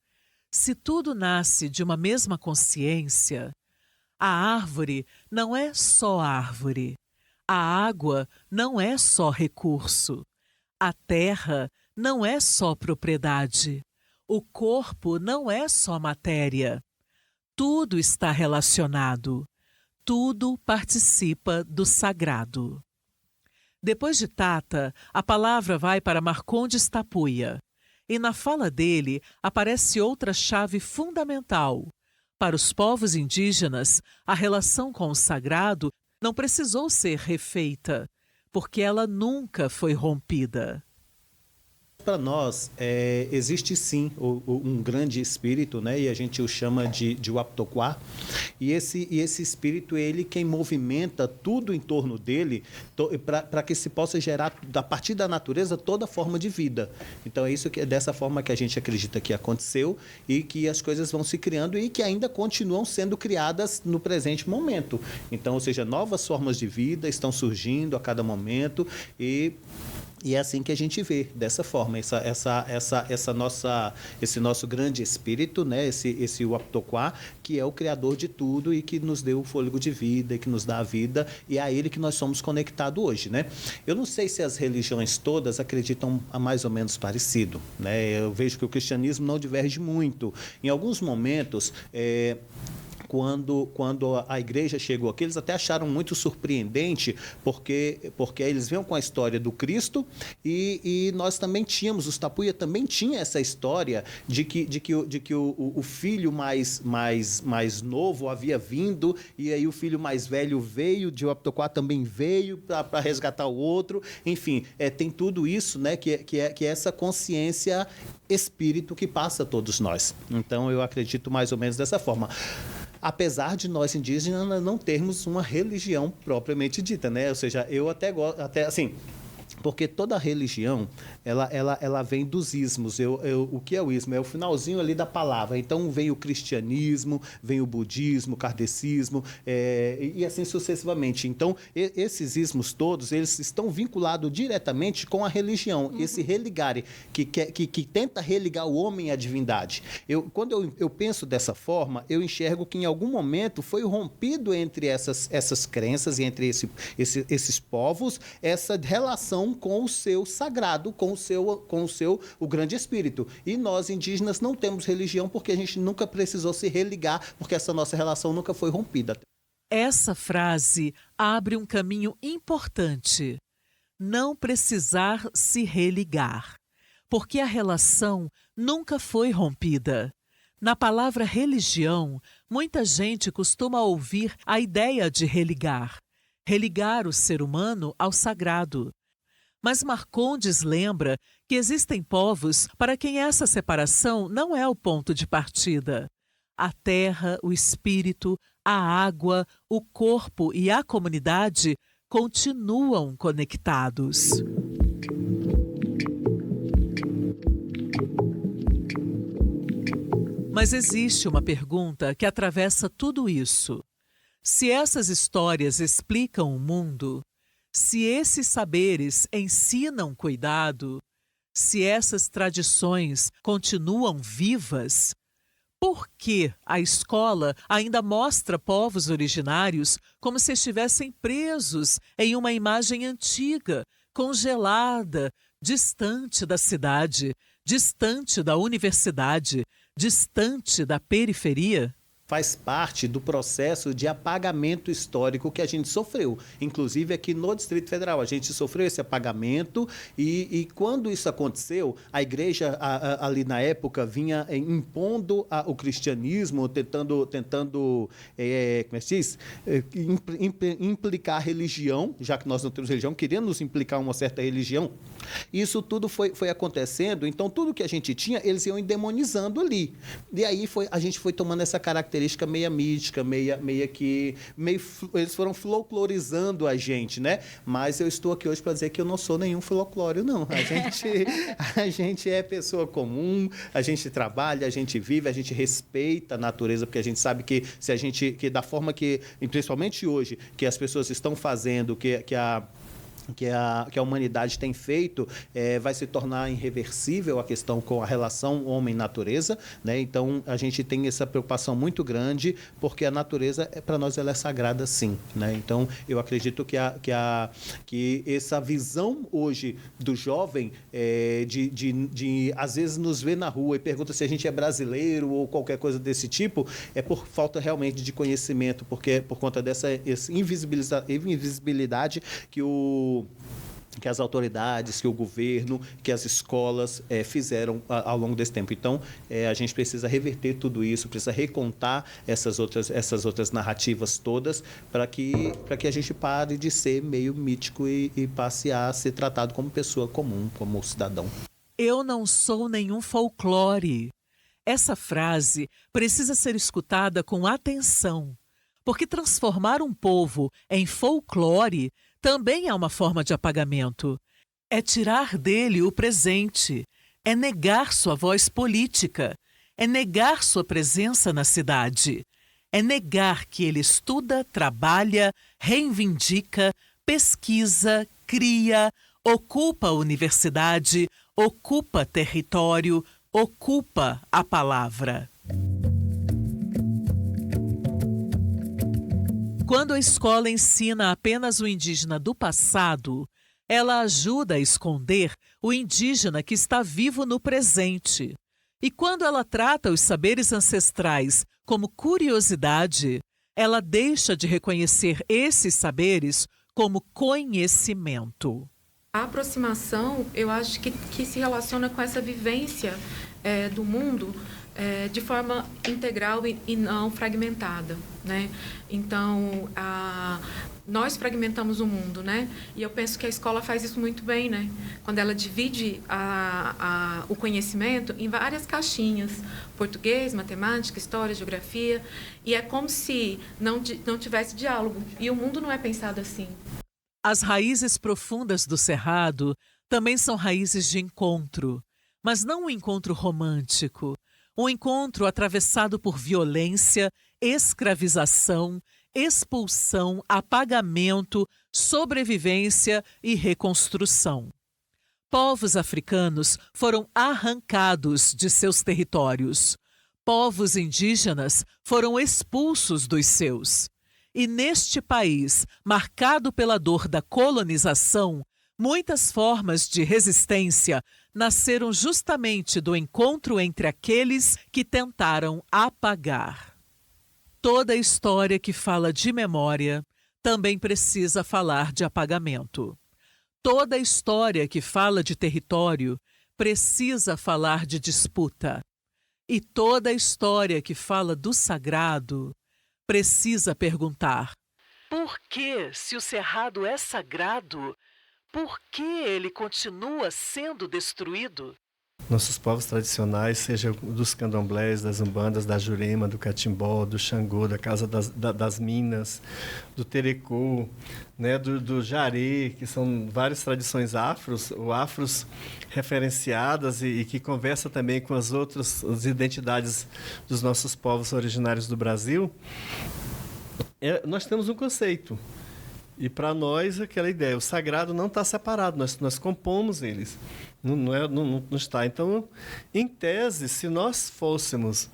Se tudo nasce de uma mesma consciência, a árvore não é só árvore. A água não é só recurso. A terra não é só propriedade. O corpo não é só matéria. Tudo está relacionado. Tudo participa do sagrado. Depois de Tata, a palavra vai para Marcondes Tapuia. E na fala dele aparece outra chave fundamental. Para os povos indígenas, a relação com o sagrado não precisou ser refeita, porque ela nunca foi rompida. Para nós, existe sim um grande espírito, né? E a gente o chama de Waptoquá. E esse espírito, ele quem movimenta tudo em torno dele para que se possa gerar, a partir da natureza, toda forma de vida. Então, é dessa forma que a gente acredita que aconteceu e que as coisas vão se criando e que ainda continuam sendo criadas no presente momento. Então, ou seja, novas formas de vida estão surgindo a cada momento e é assim que a gente vê, dessa forma, esse nosso grande espírito, né? esse Waptoquá, que é o criador de tudo e que nos deu o fôlego de vida e que nos dá a vida, e é a ele que nós somos conectados hoje, né? Eu não sei se as religiões todas acreditam a mais ou menos parecido, né? Eu vejo que o cristianismo não diverge muito. Em alguns momentos, quando a igreja chegou aqui, eles até acharam muito surpreendente, porque eles vêm com a história do Cristo e nós também tínhamos, os Tapuia também tinha essa história de que o filho mais novo havia vindo e aí o filho mais velho veio, de Waptoquá também veio para resgatar o outro. Enfim, tem tudo isso, né, que é essa consciência espírito que passa a todos nós. Então, eu acredito mais ou menos dessa forma. Apesar de nós indígenas não termos uma religião propriamente dita, né? Ou seja, eu até gosto, assim, porque toda religião, ela vem dos ismos. O que é o ismo? É o finalzinho ali da palavra. Então, vem o cristianismo, vem o budismo, o kardecismo, e assim sucessivamente. Então, esses ismos todos, eles estão vinculados diretamente com a religião. Esse religare, que tenta religar o homem à divindade. Quando eu penso dessa forma, eu enxergo que em algum momento foi rompido entre essas crenças e entre esses povos, essa relação com o seu sagrado, com o grande espírito. E nós, indígenas, não temos religião porque a gente nunca precisou se religar, porque essa nossa relação nunca foi rompida. Essa frase abre um caminho importante. Não precisar se religar, porque a relação nunca foi rompida. Na palavra religião, muita gente costuma ouvir a ideia de religar o ser humano ao sagrado. Mas Marcondes lembra que existem povos para quem essa separação não é o ponto de partida. A terra, o espírito, a água, o corpo e a comunidade continuam conectados. Mas existe uma pergunta que atravessa tudo isso. Se essas histórias explicam o mundo, se esses saberes ensinam cuidado, se essas tradições continuam vivas, por que a escola ainda mostra povos originários como se estivessem presos em uma imagem antiga, congelada, distante da cidade, distante da universidade, distante da periferia? Faz parte do processo de apagamento histórico que a gente sofreu. Inclusive aqui no Distrito Federal, a gente sofreu esse apagamento e quando isso aconteceu, a igreja ali na época vinha impondo o cristianismo, tentando como é que se diz? Implicar a religião, já que nós não temos religião, querendo nos implicar uma certa religião. Isso tudo foi acontecendo, então tudo que a gente tinha, eles iam endemonizando ali. E aí a gente foi tomando essa característica meia mística, eles foram folclorizando a gente, né? Mas eu estou aqui hoje para dizer que eu não sou nenhum folclore, não. A gente é pessoa comum, a gente trabalha, a gente vive, a gente respeita a natureza, porque a gente sabe que se a gente, que da forma que, principalmente hoje, que as pessoas estão fazendo, que a humanidade tem feito, vai se tornar irreversível a questão com a relação homem-natureza, né? Então, a gente tem essa preocupação muito grande, porque a natureza, para nós, ela é sagrada, sim, né? Então, eu acredito que essa visão hoje do jovem, de às vezes nos ver na rua e pergunta se a gente é brasileiro ou qualquer coisa desse tipo, é por falta realmente de conhecimento, porque por conta dessa invisibilidade que as autoridades, que o governo, que as escolas fizeram ao longo desse tempo. Então, a gente precisa reverter tudo isso, precisa recontar essas outras narrativas todas para que a gente pare de ser meio mítico e passe a ser tratado como pessoa comum, como cidadão. Eu não sou nenhum folclore. Essa frase precisa ser escutada com atenção, porque transformar um povo em folclore também é uma forma de apagamento. É tirar dele o presente, é negar sua voz política, é negar sua presença na cidade, é negar que ele estuda, trabalha, reivindica, pesquisa, cria, ocupa a universidade, ocupa território, ocupa a palavra. Quando a escola ensina apenas o indígena do passado, ela ajuda a esconder o indígena que está vivo no presente. E quando ela trata os saberes ancestrais como curiosidade, ela deixa de reconhecer esses saberes como conhecimento. A aproximação, eu acho que se relaciona com essa vivência do mundo de forma integral e não fragmentada, né? Então, nós fragmentamos o mundo, né? E eu penso que a escola faz isso muito bem, né? Quando ela divide o conhecimento em várias caixinhas: português, matemática, história, geografia, e é como se não tivesse diálogo. E o mundo não é pensado assim. As raízes profundas do Cerrado também são raízes de encontro, mas não um encontro romântico, um encontro atravessado por violência, escravização, expulsão, apagamento, sobrevivência e reconstrução. Povos africanos foram arrancados de seus territórios. Povos indígenas foram expulsos dos seus. E neste país, marcado pela dor da colonização, muitas formas de resistência nasceram justamente do encontro entre aqueles que tentaram apagar. Toda história que fala de memória também precisa falar de apagamento. Toda história que fala de território precisa falar de disputa. E toda história que fala do sagrado precisa perguntar: por que, se o Cerrado é sagrado, por que ele continua sendo destruído? Nossos povos tradicionais, seja dos candomblés, das umbandas, da Jurema, do catimbó, do Xangô, da Casa das Minas, do Terecô, né, do Jaré, que são várias tradições afros referenciadas e que conversa também com as identidades dos nossos povos originários do Brasil. Nós temos um conceito. E para nós, aquela ideia, o sagrado não está separado, nós compomos eles, não está. Então, em tese, se nós fôssemos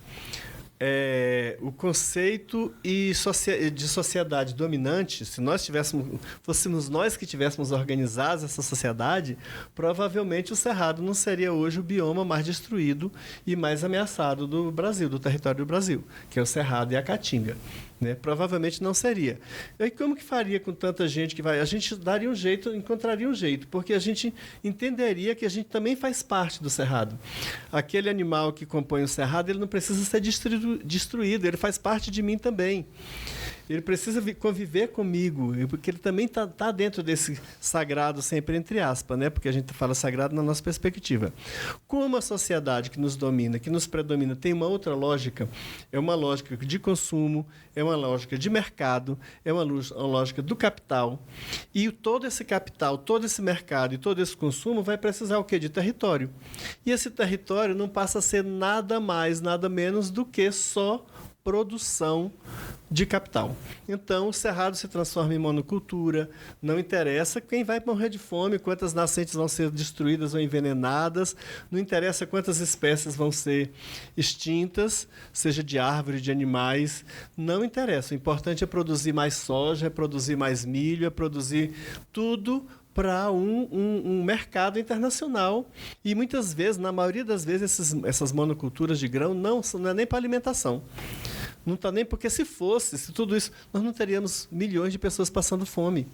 o conceito de sociedade dominante, se nós fôssemos nós que tivéssemos organizado essa sociedade, provavelmente o Cerrado não seria hoje o bioma mais destruído e mais ameaçado do Brasil, do território do Brasil, que é o Cerrado e a Caatinga. Né? Provavelmente não seria. E como que faria com tanta gente que vai? A gente daria um jeito, encontraria um jeito, porque a gente entenderia que a gente também faz parte do Cerrado. Aquele animal que compõe o Cerrado, ele não precisa ser destruído, ele faz parte de mim também. Ele precisa conviver comigo, porque ele também está dentro desse sagrado, sempre entre aspas, né? Porque a gente fala sagrado na nossa perspectiva. Como a sociedade que nos domina, que nos predomina, tem uma outra lógica, é uma lógica de consumo, é uma lógica de mercado, é uma lógica do capital. E todo esse capital, todo esse mercado e todo esse consumo vai precisar o quê? De território. E esse território não passa a ser nada mais, nada menos do que só produção de capital. Então, o Cerrado se transforma em monocultura, não interessa quem vai morrer de fome, quantas nascentes vão ser destruídas ou envenenadas, não interessa quantas espécies vão ser extintas, seja de árvore, de animais, não interessa. O importante é produzir mais soja, é produzir mais milho, é produzir tudo para um mercado internacional. E muitas vezes, na maioria das vezes, essas monoculturas de grão não é nem para alimentação. Não está nem porque se tudo isso, nós não teríamos milhões de pessoas passando fome.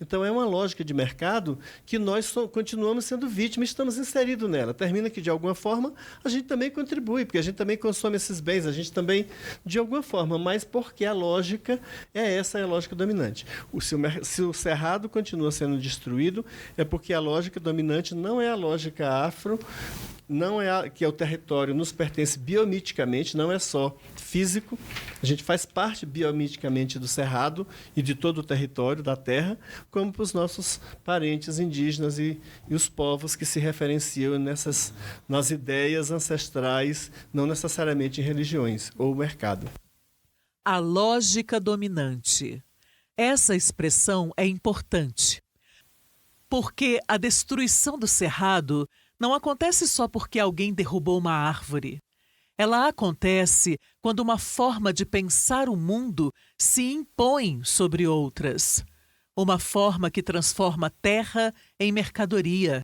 Então, é uma lógica de mercado que nós continuamos sendo vítimas, estamos inseridos nela. Termina que, de alguma forma, a gente também contribui, porque a gente também consome esses bens, a gente também, de alguma forma, mas porque a lógica essa é a lógica dominante. Se o Cerrado continua sendo destruído, é porque a lógica dominante não é a lógica afro, que é o território, nos pertence biomiticamente, não é só físico. A gente faz parte biomiticamente do Cerrado e de todo o território da terra, como para os nossos parentes indígenas e os povos que se referenciam nas ideias ancestrais, não necessariamente em religiões ou mercado. A lógica dominante. Essa expressão é importante, porque a destruição do Cerrado não acontece só porque alguém derrubou uma árvore. Ela acontece quando uma forma de pensar o mundo se impõe sobre outras. Uma forma que transforma terra em mercadoria,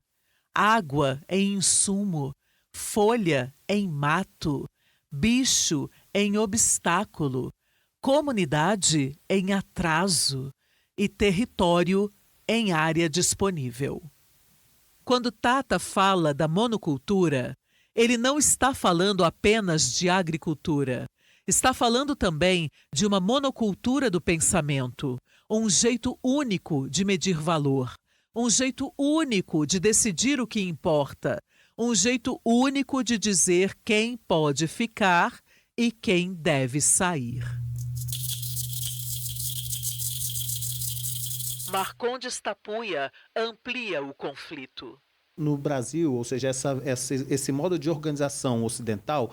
água em insumo, folha em mato, bicho em obstáculo, comunidade em atraso e território em área disponível. Quando Tata fala da monocultura, ele não está falando apenas de agricultura. Está falando também de uma monocultura do pensamento, um jeito único de medir valor, um jeito único de decidir o que importa, um jeito único de dizer quem pode ficar e quem deve sair. Marcondes Tapuia amplia o conflito. No Brasil, ou seja, esse modo de organização ocidental,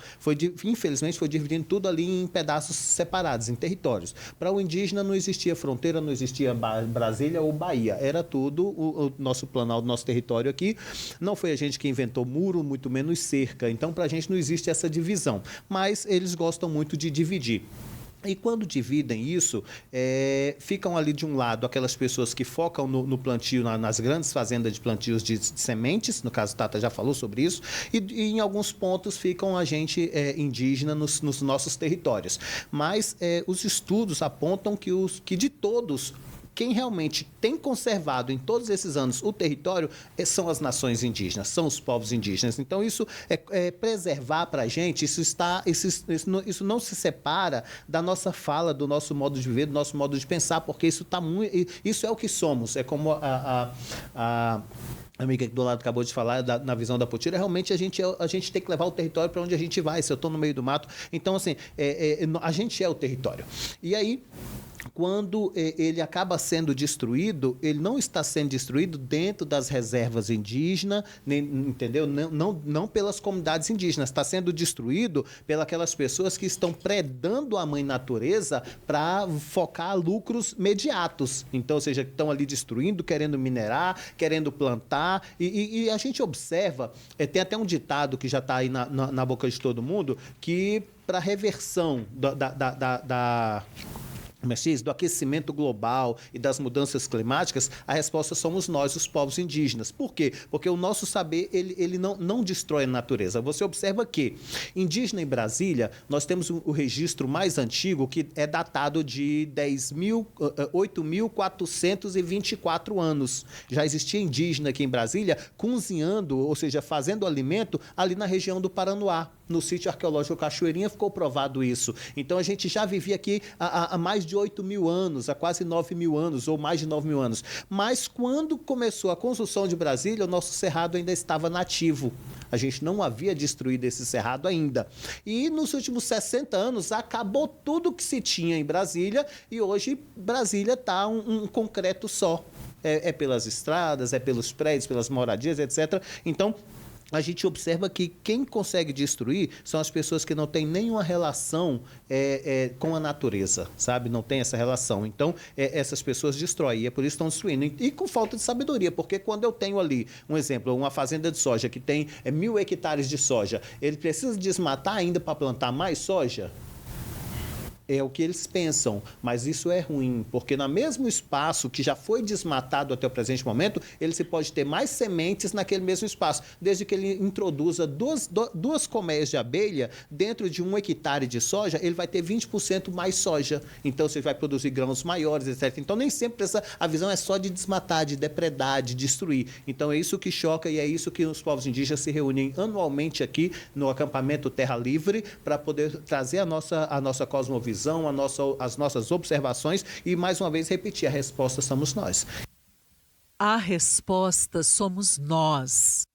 infelizmente, foi dividindo tudo ali em pedaços separados, em territórios. Para o indígena não existia fronteira, não existia Brasília ou Bahia. Era tudo o nosso planalto, o nosso território aqui. Não foi a gente que inventou muro, muito menos cerca. Então, para a gente não existe essa divisão. Mas eles gostam muito de dividir. E quando dividem isso, ficam ali de um lado aquelas pessoas que focam no plantio, nas grandes fazendas de plantios de sementes, no caso Tata já falou sobre isso, e em alguns pontos ficam a gente indígena nos nossos territórios. Mas os estudos apontam que de todos, quem realmente tem conservado em todos esses anos o território são as nações indígenas, são os povos indígenas. Então, isso é preservar para a gente, isso não se separa da nossa fala, do nosso modo de viver, do nosso modo de pensar, porque isso é o que somos. É como a amiga do lado acabou de falar, na visão da Potira, realmente a gente tem que levar o território para onde a gente vai. Se eu estou no meio do mato, então, assim, a gente é o território. E aí, quando ele acaba sendo destruído, ele não está sendo destruído dentro das reservas indígenas, entendeu? Não pelas comunidades indígenas, está sendo destruído pelas pessoas que estão predando a mãe natureza para focar lucros imediatos. Então, ou seja, que estão ali destruindo, querendo minerar, querendo plantar, e a gente observa, tem até um ditado que já está aí na boca de todo mundo, que para a reversão do aquecimento global e das mudanças climáticas, a resposta somos nós, os povos indígenas. Por quê? Porque o nosso saber, ele não destrói a natureza. Você observa que, indígena em Brasília, nós temos o registro mais antigo, que é datado de 8.424 anos. Já existia indígena aqui em Brasília, cozinhando, ou seja, fazendo alimento ali na região do Paranoá. No sítio arqueológico Cachoeirinha ficou provado isso. Então, a gente já vivia aqui há mais de 8.000 anos, há quase 9.000 anos, ou mais de 9.000 anos. Mas, quando começou a construção de Brasília, o nosso cerrado ainda estava nativo. A gente não havia destruído esse cerrado ainda. E, nos últimos 60 anos, acabou tudo que se tinha em Brasília, e hoje Brasília está um concreto só. É pelas estradas, é pelos prédios, pelas moradias, etc. Então, a gente observa que quem consegue destruir são as pessoas que não têm nenhuma relação com a natureza, sabe? Não tem essa relação. Então, essas pessoas destroem, e é por isso que estão destruindo. E com falta de sabedoria, porque quando eu tenho ali, um exemplo, uma fazenda de soja que tem 1.000 hectares de soja, ele precisa desmatar ainda para plantar mais soja? É o que eles pensam, mas isso é ruim, porque no mesmo espaço que já foi desmatado até o presente momento, ele se pode ter mais sementes naquele mesmo espaço, desde que ele introduza duas colmeias de abelha dentro de 1 hectare de soja, ele vai ter 20% mais soja, então você vai produzir grãos maiores, etc. Então nem sempre a visão é só de desmatar, de depredar, de destruir. Então é isso que choca e é isso que os povos indígenas se reúnem anualmente aqui no acampamento Terra Livre para poder trazer a nossa cosmovisão, as nossas observações e, mais uma vez, repetir, a resposta somos nós. A resposta somos nós.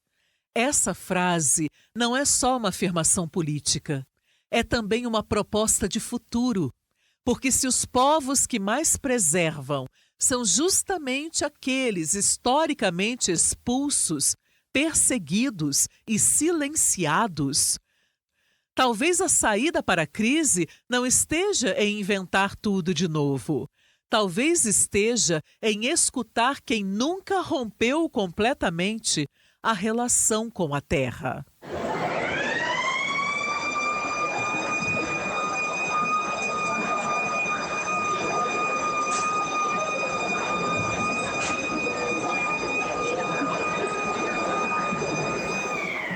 Essa frase não é só uma afirmação política, é também uma proposta de futuro, porque se os povos que mais preservam são justamente aqueles historicamente expulsos, perseguidos e silenciados, talvez a saída para a crise não esteja em inventar tudo de novo. Talvez esteja em escutar quem nunca rompeu completamente a relação com a terra.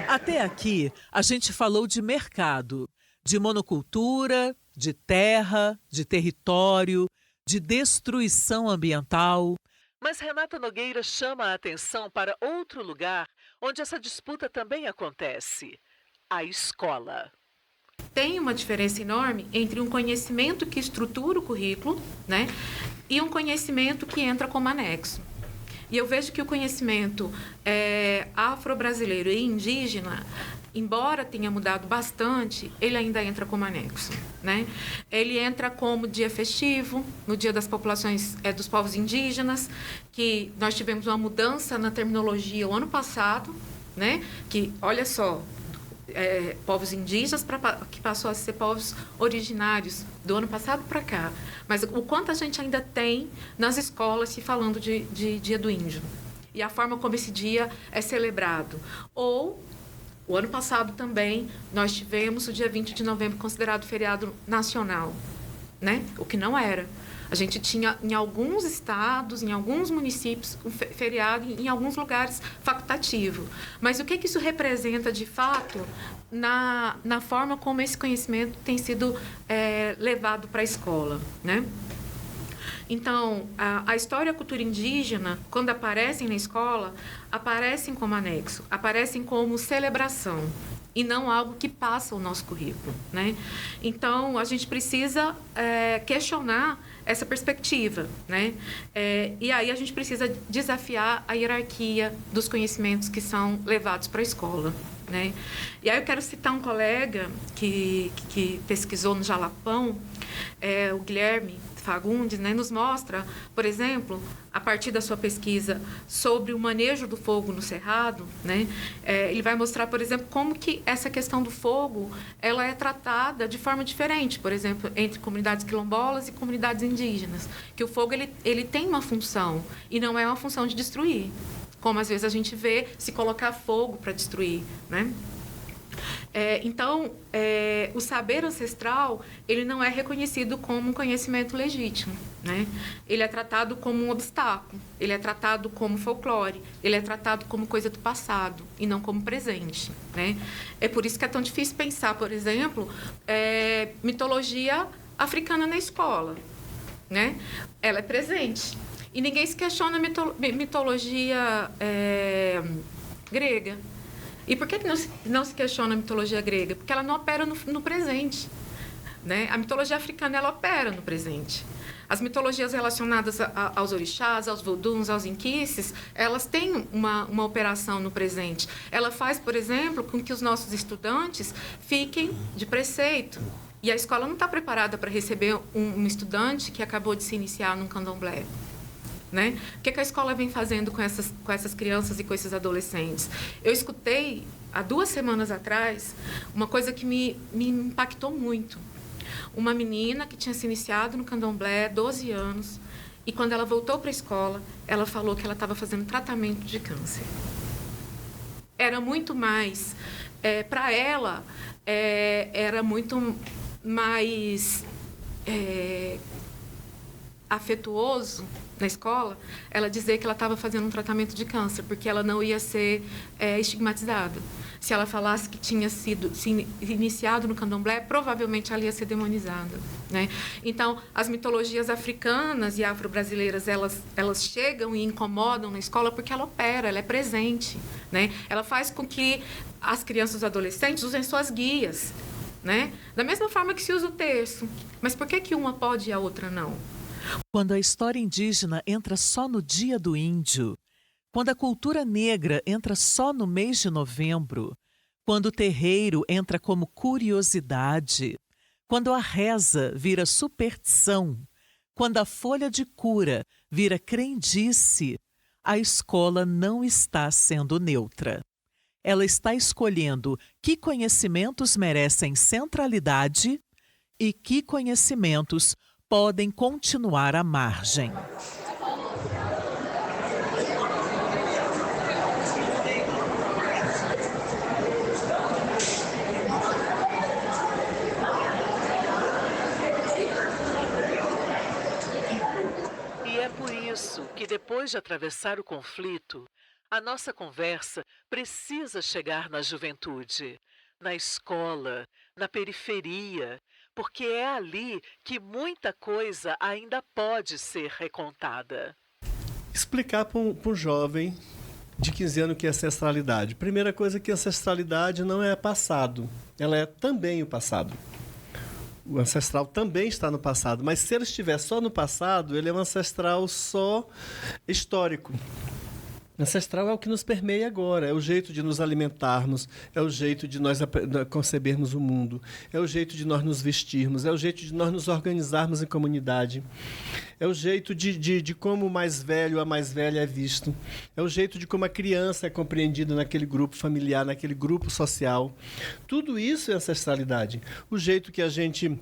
Até aqui, a gente falou de mercado, de monocultura, de terra, de território, de destruição ambiental. Mas Renata Nogueira chama a atenção para outro lugar onde essa disputa também acontece: a escola. Tem uma diferença enorme entre um conhecimento que estrutura o currículo, né, e um conhecimento que entra como anexo. E eu vejo que o conhecimento afro-brasileiro e indígena, embora tenha mudado bastante, ele ainda entra como anexo, né? Ele entra como dia festivo, no dia das populações dos povos indígenas, que nós tivemos uma mudança na terminologia o ano passado, né? Que, olha só, povos indígenas que passou a ser povos originários do ano passado para cá. Mas o quanto a gente ainda tem nas escolas se falando de Dia do Índio. E a forma como esse dia é celebrado. Ou, o ano passado também, nós tivemos o dia 20 de novembro considerado feriado nacional, né? O que não era. A gente tinha, em alguns estados, em alguns municípios, um feriado, em alguns lugares, facultativo. Mas o que isso representa, de fato, na forma como esse conhecimento tem sido levado para a escola, né? Então, a história e a cultura indígena, quando aparecem na escola, aparecem como anexo, aparecem como celebração, e não algo que passa o nosso currículo, né? Então, a gente precisa questionar essa perspectiva, né? E aí a gente precisa desafiar a hierarquia dos conhecimentos que são levados para a escola. né? E aí eu quero citar um colega que pesquisou no Jalapão, o Guilherme Fagundes, né, nos mostra, por exemplo, a partir da sua pesquisa sobre o manejo do fogo no Cerrado, né, ele vai mostrar, por exemplo, como que essa questão do fogo ela é tratada de forma diferente, por exemplo, entre comunidades quilombolas e comunidades indígenas, que o fogo ele tem uma função e não é uma função de destruir, como às vezes a gente vê se colocar fogo para destruir, né? Então, o saber ancestral, ele não é reconhecido como um conhecimento legítimo, né? Ele é tratado como um obstáculo, ele é tratado como folclore, ele é tratado como coisa do passado e não como presente, né? É por isso que é tão difícil pensar, por exemplo, mitologia africana na escola, né? Ela é presente. E ninguém se questiona a mitologia grega. E por que não se questiona a mitologia grega? Porque ela não opera no presente, né? A mitologia africana, ela opera no presente. As mitologias relacionadas aos orixás, aos voduns, aos inquices, elas têm uma operação no presente. Ela faz, por exemplo, com que os nossos estudantes fiquem de preceito. E a escola não está preparada para receber um estudante que acabou de se iniciar num candomblé. Né? O que a escola vem fazendo com essas crianças e com esses adolescentes? Eu escutei, há 2 semanas atrás, uma coisa que me impactou muito. Uma menina que tinha se iniciado no candomblé, 12 anos, e quando ela voltou para a escola, ela falou que ela estava fazendo tratamento de câncer. Era muito mais... para ela, era muito mais afetuoso na escola, ela dizer que ela estava fazendo um tratamento de câncer, porque ela não ia ser estigmatizada. Se ela falasse que tinha sido se iniciado no candomblé, provavelmente ela ia ser demonizada, né? Então, as mitologias africanas e afro-brasileiras, elas chegam e incomodam na escola porque ela opera, ela é presente, né? Ela faz com que as crianças e os adolescentes usem suas guias, né? Da mesma forma que se usa o terço. Mas por que uma pode e a outra não? Quando a história indígena entra só no Dia do Índio, quando a cultura negra entra só no mês de novembro, quando o terreiro entra como curiosidade, quando a reza vira superstição, quando a folha de cura vira crendice, a escola não está sendo neutra. Ela está escolhendo que conhecimentos merecem centralidade e que conhecimentos podem continuar à margem. E é por isso que, depois de atravessar o conflito, a nossa conversa precisa chegar na juventude, na escola, na periferia, porque é ali que muita coisa ainda pode ser recontada. Explicar para um jovem de 15 anos o que é ancestralidade. Primeira coisa, que ancestralidade não é passado, ela é também o passado. O ancestral também está no passado, mas se ele estiver só no passado, ele é um ancestral só histórico. Ancestral é o que nos permeia agora, é o jeito de nos alimentarmos, é o jeito de nós concebermos o mundo, é o jeito de nós nos vestirmos, é o jeito de nós nos organizarmos em comunidade, é o jeito de como o mais velho, a mais velha é visto, é o jeito de como a criança é compreendida naquele grupo familiar, naquele grupo social. Tudo isso é ancestralidade. O jeito que a gente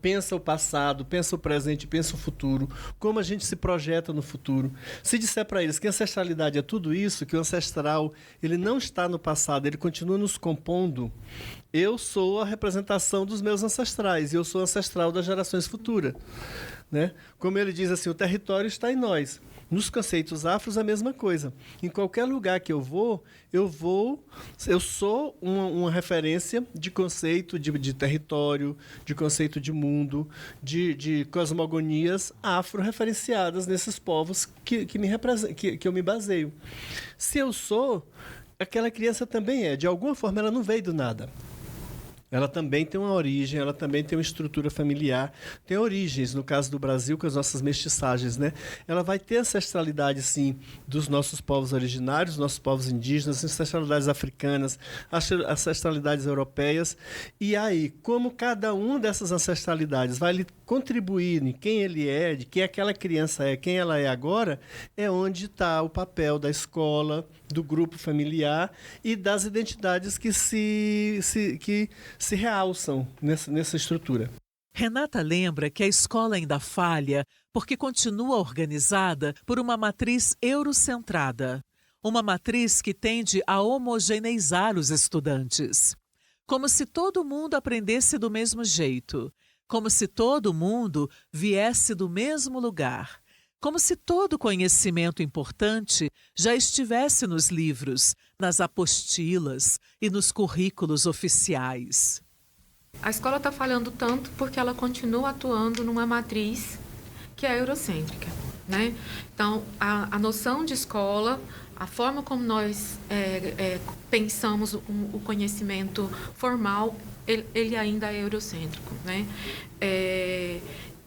pensa o passado, pensa o presente, pensa o futuro, como a gente se projeta no futuro. Se disser para eles que a ancestralidade é tudo isso, que o ancestral ele não está no passado, ele continua nos compondo, eu sou a representação dos meus ancestrais e eu sou ancestral das gerações futuras, né? Como ele diz assim, o território está em nós. Nos conceitos afros, a mesma coisa. Em qualquer lugar que eu sou uma referência de conceito de território, de conceito de mundo, de cosmogonias afro-referenciadas nesses povos que eu me baseio. Se eu sou, aquela criança também é. De alguma forma, ela não veio do nada. ela também tem uma origem, ela também tem uma estrutura familiar, tem origens, no caso do Brasil, com as nossas mestiçagens, né? Ela vai ter ancestralidade, sim, dos nossos povos originários, dos nossos povos indígenas, ancestralidades africanas, ancestralidades europeias. E aí, como cada uma dessas ancestralidades vai contribuir em quem ele é, de quem aquela criança é, quem ela é agora, é onde está o papel da escola, do grupo familiar e das identidades que se realçam nessa estrutura. Renata lembra que a escola ainda falha porque continua organizada por uma matriz eurocentrada, uma matriz que tende a homogeneizar os estudantes, como se todo mundo aprendesse do mesmo jeito, como se todo mundo viesse do mesmo lugar, como se todo conhecimento importante já estivesse nos livros, nas apostilas e nos currículos oficiais. A escola está falhando tanto porque ela continua atuando numa matriz que é eurocêntrica, né? Então, a noção de escola, a forma como nós pensamos o conhecimento formal, ele ainda é eurocêntrico, né?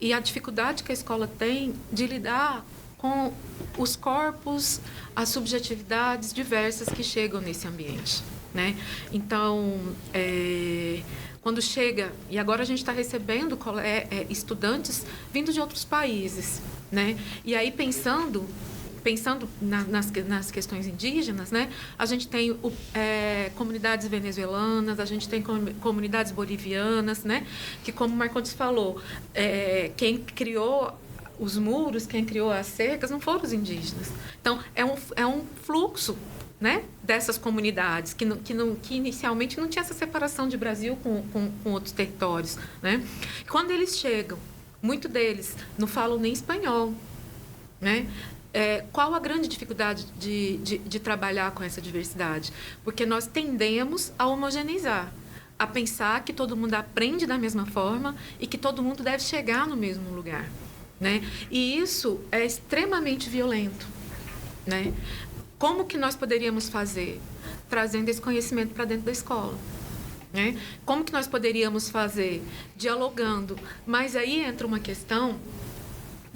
E a dificuldade que a escola tem de lidar com os corpos, as subjetividades diversas que chegam nesse ambiente, né? Então, quando chega, e agora a gente está recebendo estudantes vindo de outros países, né? E aí pensando nas questões indígenas, né? A gente tem comunidades venezuelanas, a gente tem comunidades bolivianas, né? Que, como o Marcondes falou, quem criou os muros, quem criou as cercas, não foram os indígenas. Então, é um fluxo, né, dessas comunidades que inicialmente não tinha essa separação de Brasil com outros territórios, né? Quando eles chegam, muitos deles não falam nem espanhol, né? Qual a grande dificuldade de trabalhar com essa diversidade? Porque nós tendemos a homogeneizar, a pensar que todo mundo aprende da mesma forma e que todo mundo deve chegar no mesmo lugar, né? E isso é extremamente violento, né? Como que nós poderíamos fazer? Trazendo esse conhecimento para dentro da escola, né? Como que nós poderíamos fazer? Dialogando. Mas aí entra uma questão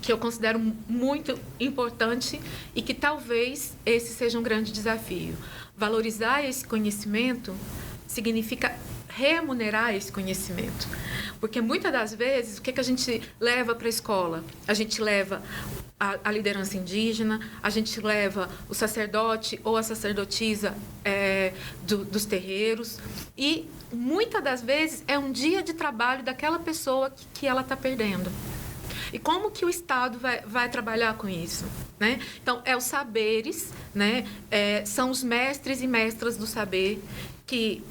que eu considero muito importante e que talvez esse seja um grande desafio. Valorizar esse conhecimento significa remunerar esse conhecimento. Porque muitas das vezes, o que a gente leva para a escola? A gente leva a liderança indígena, a gente leva o sacerdote ou a sacerdotisa dos terreiros e muitas das vezes é um dia de trabalho daquela pessoa que ela está perdendo. E como que o Estado vai trabalhar com isso, né? Então, os saberes, né? São os mestres e mestras do saber que,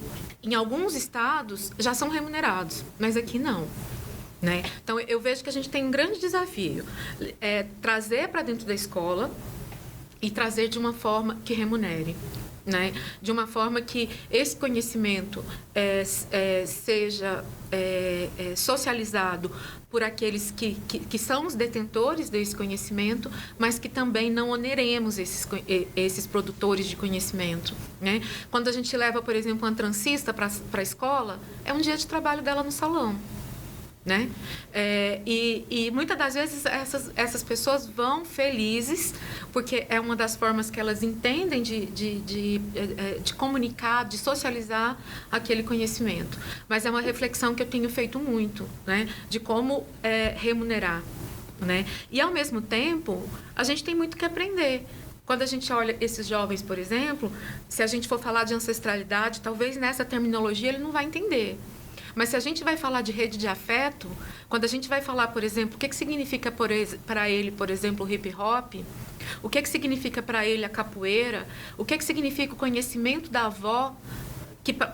em alguns estados, já são remunerados, mas aqui não, né? Então, eu vejo que a gente tem um grande desafio, trazer para dentro da escola e trazer de uma forma que remunere, né? De uma forma que esse conhecimento seja socializado por aqueles que são os detentores desse conhecimento, mas que também não oneremos esses produtores de conhecimento, né? Quando a gente leva, por exemplo, uma transista para a escola, é um dia de trabalho dela no salão, né? E muitas das vezes essas pessoas vão felizes, porque é uma das formas que elas entendem de comunicar, de socializar aquele conhecimento. Mas é uma reflexão que eu tenho feito muito, né? De como remunerar, né? E, ao mesmo tempo, a gente tem muito que aprender. Quando a gente olha esses jovens, por exemplo, se a gente for falar de ancestralidade, talvez nessa terminologia ele não vai entender. Mas se a gente vai falar de rede de afeto, quando a gente vai falar, por exemplo, o que significa para ele, por exemplo, o hip hop, o que significa para ele a capoeira, o que significa o conhecimento da avó,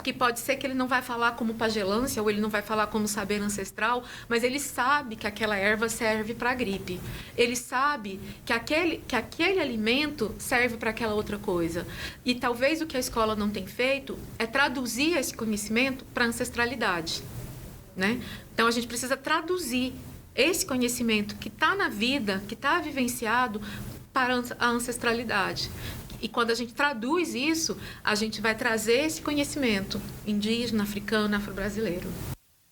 que pode ser que ele não vai falar como pagelância ou ele não vai falar como saber ancestral, mas ele sabe que aquela erva serve para a gripe. Ele sabe que aquele alimento serve para aquela outra coisa. E talvez o que a escola não tem feito é traduzir esse conhecimento para a ancestralidade, né? Então, a gente precisa traduzir esse conhecimento que está na vida, que está vivenciado, para a ancestralidade. E quando a gente traduz isso, a gente vai trazer esse conhecimento indígena, africano, afro-brasileiro.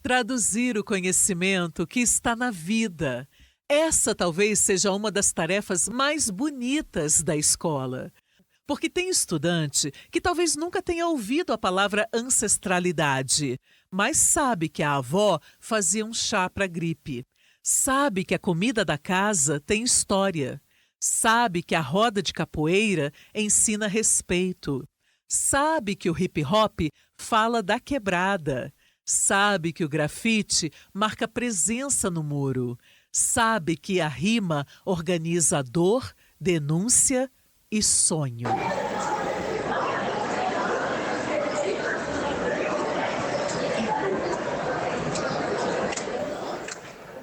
Traduzir o conhecimento que está na vida. Essa talvez seja uma das tarefas mais bonitas da escola. Porque tem estudante que talvez nunca tenha ouvido a palavra ancestralidade, mas sabe que a avó fazia um chá para gripe. Sabe que a comida da casa tem história. Sabe que a roda de capoeira ensina respeito. Sabe que o hip hop fala da quebrada. Sabe que o grafite marca presença no muro. Sabe que a rima organiza dor, denúncia e sonho.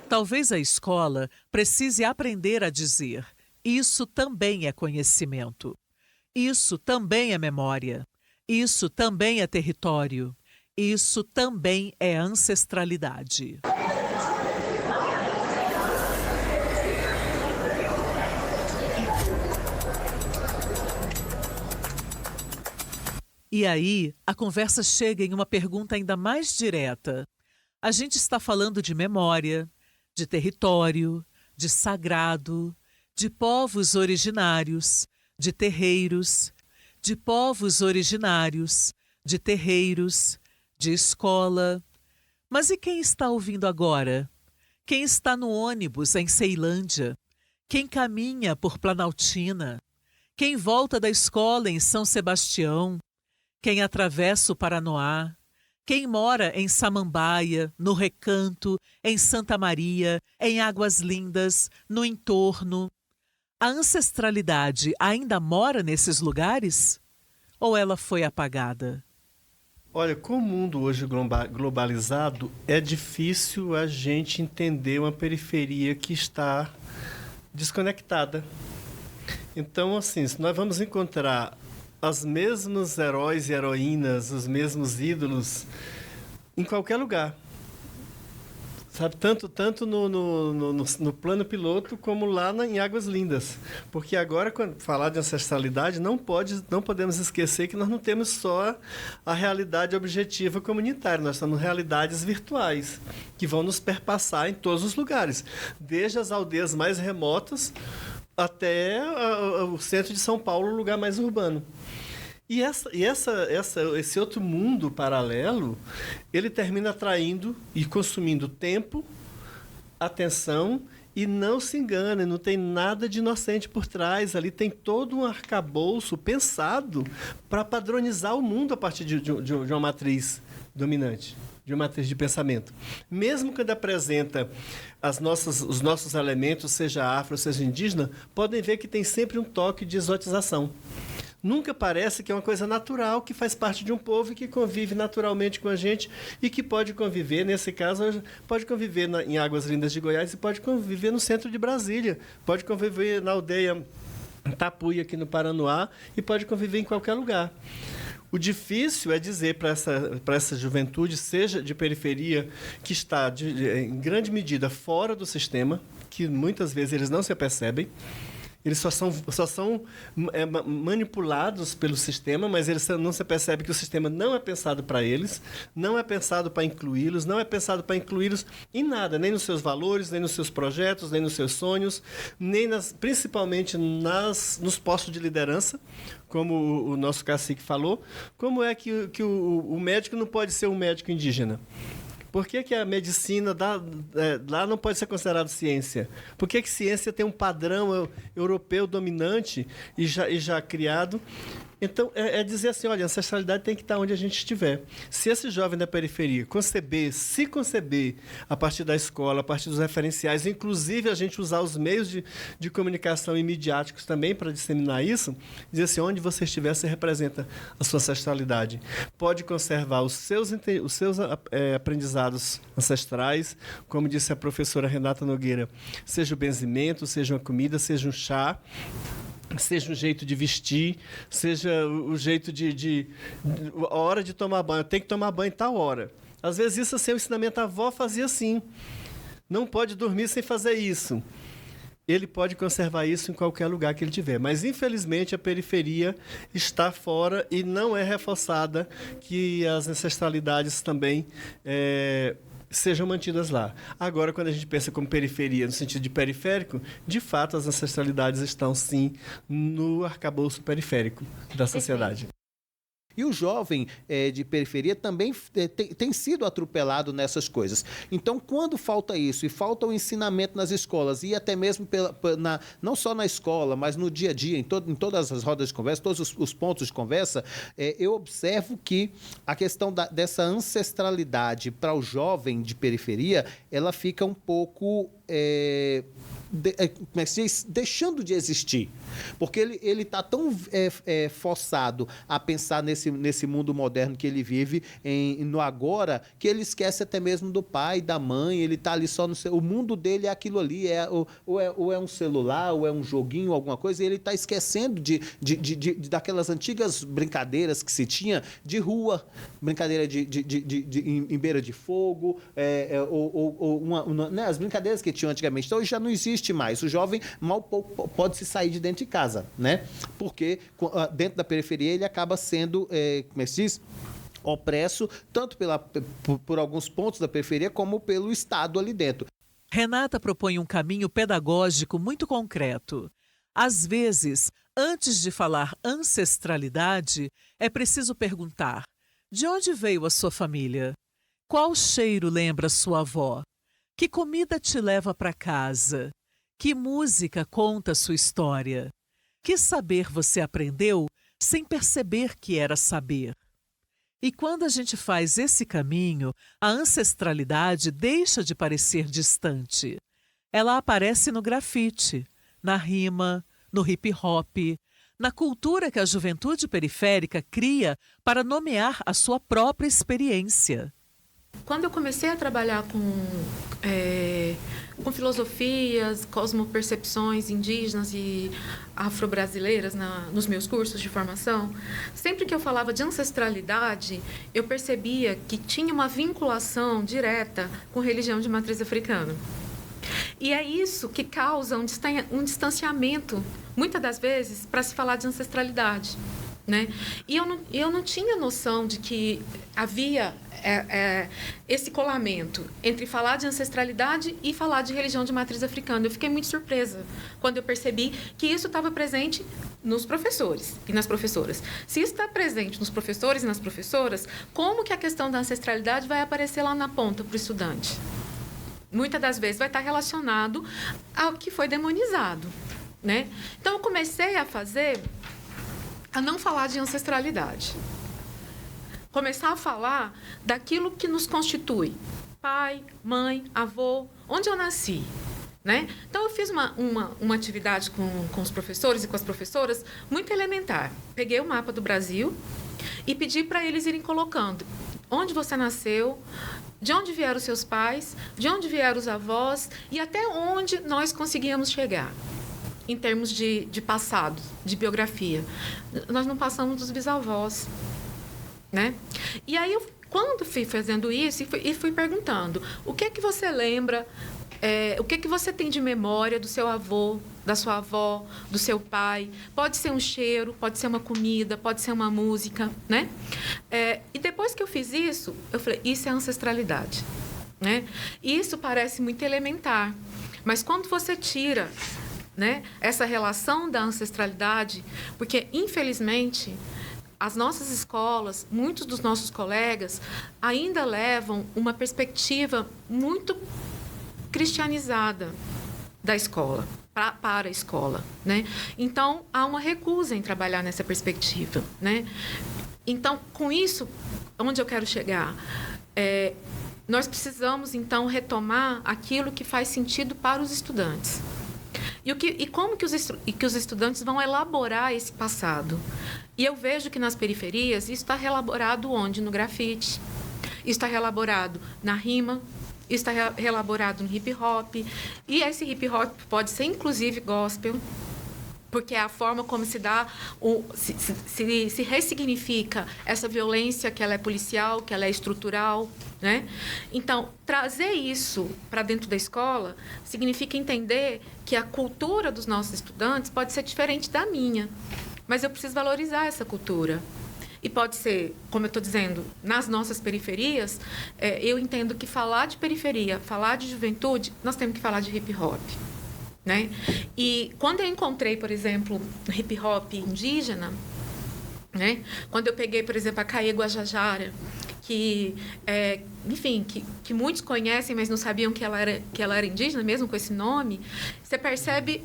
Talvez a escola precise aprender a dizer: isso também é conhecimento. Isso também é memória. Isso também é território. Isso também é ancestralidade. E aí, a conversa chega em uma pergunta ainda mais direta. A gente está falando de memória, de território, de sagrado, de povos originários, de terreiros, de povos originários, de terreiros, de escola. Mas e quem está ouvindo agora? Quem está no ônibus em Ceilândia? Quem caminha por Planaltina? Quem volta da escola em São Sebastião? Quem atravessa o Paranoá? Quem mora em Samambaia, no Recanto, em Santa Maria, em Águas Lindas, no entorno? A ancestralidade ainda mora nesses lugares? Ou ela foi apagada? Olha, com o mundo hoje globalizado, é difícil a gente entender uma periferia que está desconectada. Então, assim, se nós vamos encontrar os mesmos heróis e heroínas, os mesmos ídolos, em qualquer lugar. Sabe? Tanto no plano piloto como lá em Águas Lindas. Porque agora, quando falar de ancestralidade, não podemos esquecer que nós não temos só a realidade objetiva comunitária, nós temos realidades virtuais, que vão nos perpassar em todos os lugares, desde as aldeias mais remotas até o centro de São Paulo, o lugar mais urbano. E esse outro mundo paralelo, ele termina atraindo e consumindo tempo, atenção, e não se engane, não tem nada de inocente por trás. Ali tem todo um arcabouço pensado para padronizar o mundo a partir de uma matriz dominante, de uma matriz de pensamento. Mesmo quando apresenta os nossos elementos, seja afro, seja indígena, podem ver que tem sempre um toque de exotização. Nunca parece que é uma coisa natural, que faz parte de um povo e que convive naturalmente com a gente e que pode conviver, nesse caso, pode conviver em Águas Lindas de Goiás e pode conviver no centro de Brasília, pode conviver na aldeia Tapuia, aqui no Paranoá, e pode conviver em qualquer lugar. O difícil é dizer para essa juventude, seja de periferia, que está, em grande medida, fora do sistema, que muitas vezes eles não se apercebem. Eles só são manipulados pelo sistema, mas eles não se percebem que o sistema não é pensado para eles, não é pensado para incluí-los, não é pensado para incluí-los em nada, nem nos seus valores, nem nos seus projetos, nem nos seus sonhos, nem principalmente nos postos de liderança, como o nosso cacique falou. Como é que o médico não pode ser um médico indígena? Por que a medicina lá não pode ser considerada ciência? Por que ciência tem um padrão europeu dominante e já criado? Então, é dizer assim, olha, a ancestralidade tem que estar onde a gente estiver. Se esse jovem da periferia se conceber a partir da escola, a partir dos referenciais, inclusive a gente usar os meios de comunicação e midiáticos também para disseminar isso, dizer assim, onde você estiver, você representa a sua ancestralidade. Pode conservar os seus aprendizados ancestrais, como disse a professora Renata Nogueira, seja o benzimento, seja uma comida, seja um chá, seja um jeito de vestir, seja o jeito a hora de tomar banho. Tem que tomar banho em tal hora. Às vezes isso assim, o ensinamento da avó fazia assim. Não pode dormir sem fazer isso. ele pode conservar isso em qualquer lugar que ele tiver. Mas, infelizmente, a periferia está fora e não é reforçada que as ancestralidades também sejam mantidas lá. Agora, quando a gente pensa como periferia, no sentido de periférico, de fato, as ancestralidades estão, sim, no arcabouço periférico da sociedade. E o jovem de periferia também tem sido atropelado nessas coisas. Então, quando falta isso e falta o ensinamento nas escolas e até mesmo não só na escola, mas no dia a dia, em todas as rodas de conversa, todos os pontos de conversa, eu observo que a questão dessa ancestralidade para o jovem de periferia, ela fica um pouco... como é que se diz? Deixando de existir. Porque ele está tão forçado a pensar nesse mundo moderno que ele vive, no agora, que ele esquece até mesmo do pai, da mãe, ele está ali só no o mundo dele é aquilo ali, ou é um celular, ou é um joguinho, alguma coisa, e ele está esquecendo daquelas antigas brincadeiras que se tinha de rua, brincadeira em beira de fogo, as brincadeiras que tinham antigamente. Então, já não existe mais. O jovem mal pode se sair de dentro de casa, né? Porque dentro da periferia ele acaba sendo, como é que se diz? Opresso, tanto por alguns pontos da periferia, como pelo Estado ali dentro. Renata propõe um caminho pedagógico muito concreto. Às vezes, antes de falar ancestralidade, é preciso perguntar: de onde veio a sua família? Qual cheiro lembra sua avó? Que comida te leva para casa? Que música conta sua história? Que saber você aprendeu sem perceber que era saber? E quando a gente faz esse caminho, a ancestralidade deixa de parecer distante. Ela aparece no grafite, na rima, no hip-hop, na cultura que a juventude periférica cria para nomear a sua própria experiência. Quando eu comecei a trabalhar com filosofias, cosmopercepções indígenas e afro-brasileiras nos meus cursos de formação, sempre que eu falava de ancestralidade, eu percebia que tinha uma vinculação direta com religião de matriz africana. E é isso que causa um distanciamento, muitas das vezes, para se falar de ancestralidade, né? E eu não tinha noção de que havia esse colamento entre falar de ancestralidade e falar de religião de matriz africana. Eu fiquei muito surpresa quando eu percebi que isso estava presente nos professores e nas professoras. Se isso está presente nos professores e nas professoras, como que a questão da ancestralidade vai aparecer lá na ponta para o estudante? Muitas das vezes vai estar relacionado ao que foi demonizado, né? Então, eu comecei a não falar de ancestralidade. Começar a falar daquilo que nos constitui. Pai, mãe, avô, onde eu nasci, né? Então, eu fiz uma atividade com os professores e com as professoras muito elementar. Peguei o mapa do Brasil e pedi para eles irem colocando onde você nasceu, de onde vieram os seus pais, de onde vieram os avós e até onde nós conseguíamos chegar em termos de passado, de biografia. Nós não passamos dos bisavós, né? E aí, quando fui fazendo isso e fui perguntando, o que é que você lembra, o que é que você tem de memória do seu avô, da sua avó, do seu pai? Pode ser um cheiro, pode ser uma comida, pode ser uma música, né? E depois que eu fiz isso, eu falei, isso é ancestralidade, né? Isso parece muito elementar, mas quando você tira, né, essa relação da ancestralidade, porque, infelizmente, as nossas escolas, muitos dos nossos colegas, ainda levam uma perspectiva muito cristianizada da escola, para a escola, né? Então, há uma recusa em trabalhar nessa perspectiva, né? Então, com isso, onde eu quero chegar? Nós precisamos, então, retomar aquilo que faz sentido para os estudantes. E como que os estudantes vão elaborar esse passado? E eu vejo que nas periferias isso está elaborado onde? No grafite. Isso está elaborado na rima. Isso está elaborado no hip-hop. E esse hip-hop pode ser, inclusive, gospel, porque é a forma como se dá, se ressignifica essa violência, que ela é policial, que ela é estrutural, né? Então, trazer isso para dentro da escola significa entender que a cultura dos nossos estudantes pode ser diferente da minha, mas eu preciso valorizar essa cultura. E pode ser, como eu estou dizendo, nas nossas periferias, eu entendo que falar de periferia, falar de juventude, nós temos que falar de hip-hop. Né? E quando eu encontrei, por exemplo, hip-hop indígena, né? Quando eu peguei, por exemplo, a Caê Guajajara, que, enfim, que muitos conhecem, mas não sabiam que ela era indígena, mesmo com esse nome, você percebe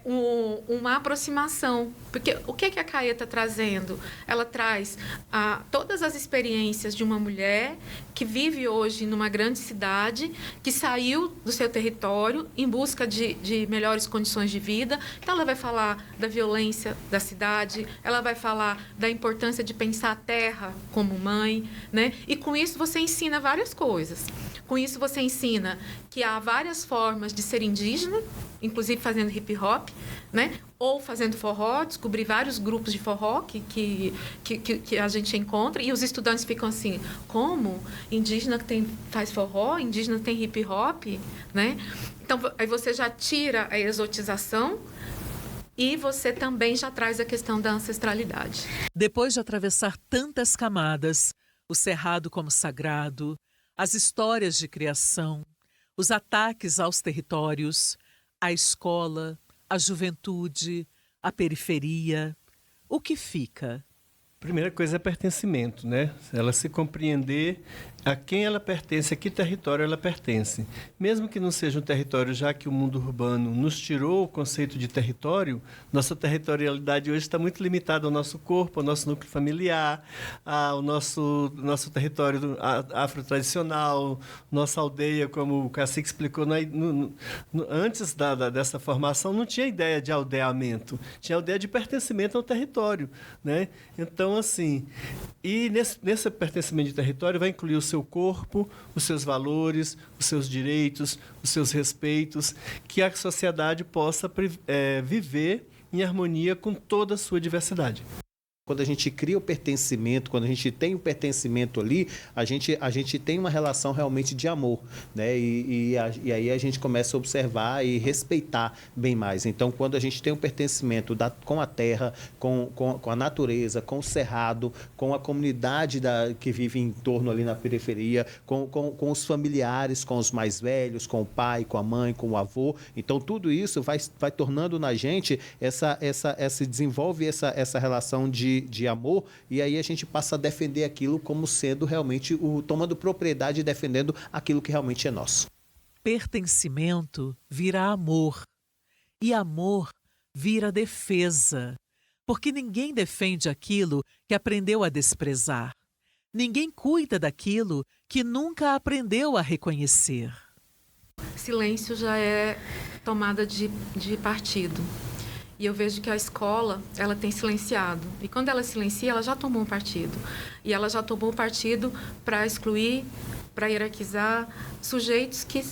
uma aproximação. Porque o que a Caê está trazendo? Ela traz todas as experiências de uma mulher que vive hoje numa grande cidade, que saiu do seu território em busca de melhores condições de vida. Então, ela vai falar da violência da cidade, ela vai falar da importância de pensar a terra como mãe, né? E com isso você ensina várias coisas. Com isso você ensina que há várias formas de ser indígena, inclusive fazendo hip-hop, né? Ou fazendo forró, descobrir vários grupos de forró que a gente encontra, e os estudantes ficam assim, como? Indígena faz forró? Indígena tem hip-hop? Né? Então, aí você já tira a exotização e você também já traz a questão da ancestralidade. Depois de atravessar tantas camadas, o cerrado como sagrado, as histórias de criação, os ataques aos territórios, a escola, a juventude, a periferia, o que fica? Primeira coisa é pertencimento, né? Ela se compreender a quem ela pertence, a que território ela pertence. Mesmo que não seja um território, já que o mundo urbano nos tirou o conceito de território, nossa territorialidade hoje está muito limitada ao nosso corpo, ao nosso núcleo familiar, ao nosso território afro-tradicional, nossa aldeia, como o Cacique explicou. Antes dessa formação, não tinha ideia de aldeamento, tinha a ideia de pertencimento ao território, né? Então, assim, e nesse pertencimento de território vai incluir o seu corpo, os seus valores, os seus direitos, os seus respeitos, que a sociedade possa viver em harmonia com toda a sua diversidade. Quando a gente cria o pertencimento, quando a gente tem o pertencimento ali, a gente tem uma relação realmente de amor, né? E aí a gente começa a observar e respeitar bem mais. Então, quando a gente tem um pertencimento com a terra, com a natureza, com o cerrado, com a comunidade que vive em torno ali na periferia, com os familiares, com os mais velhos, com o pai, com a mãe, com o avô. Então, tudo isso vai tornando na gente desenvolve essa relação de amor, e aí a gente passa a defender aquilo como sendo realmente tomando propriedade e defendendo aquilo que realmente é nosso. Pertencimento vira amor, e amor vira defesa, porque ninguém defende aquilo que aprendeu a desprezar. Ninguém cuida daquilo que nunca aprendeu a reconhecer. Silêncio já é tomada de partido. E eu vejo que a escola, ela tem silenciado. E quando ela silencia, ela já tomou um partido. E ela já tomou um partido para excluir, para hierarquizar sujeitos que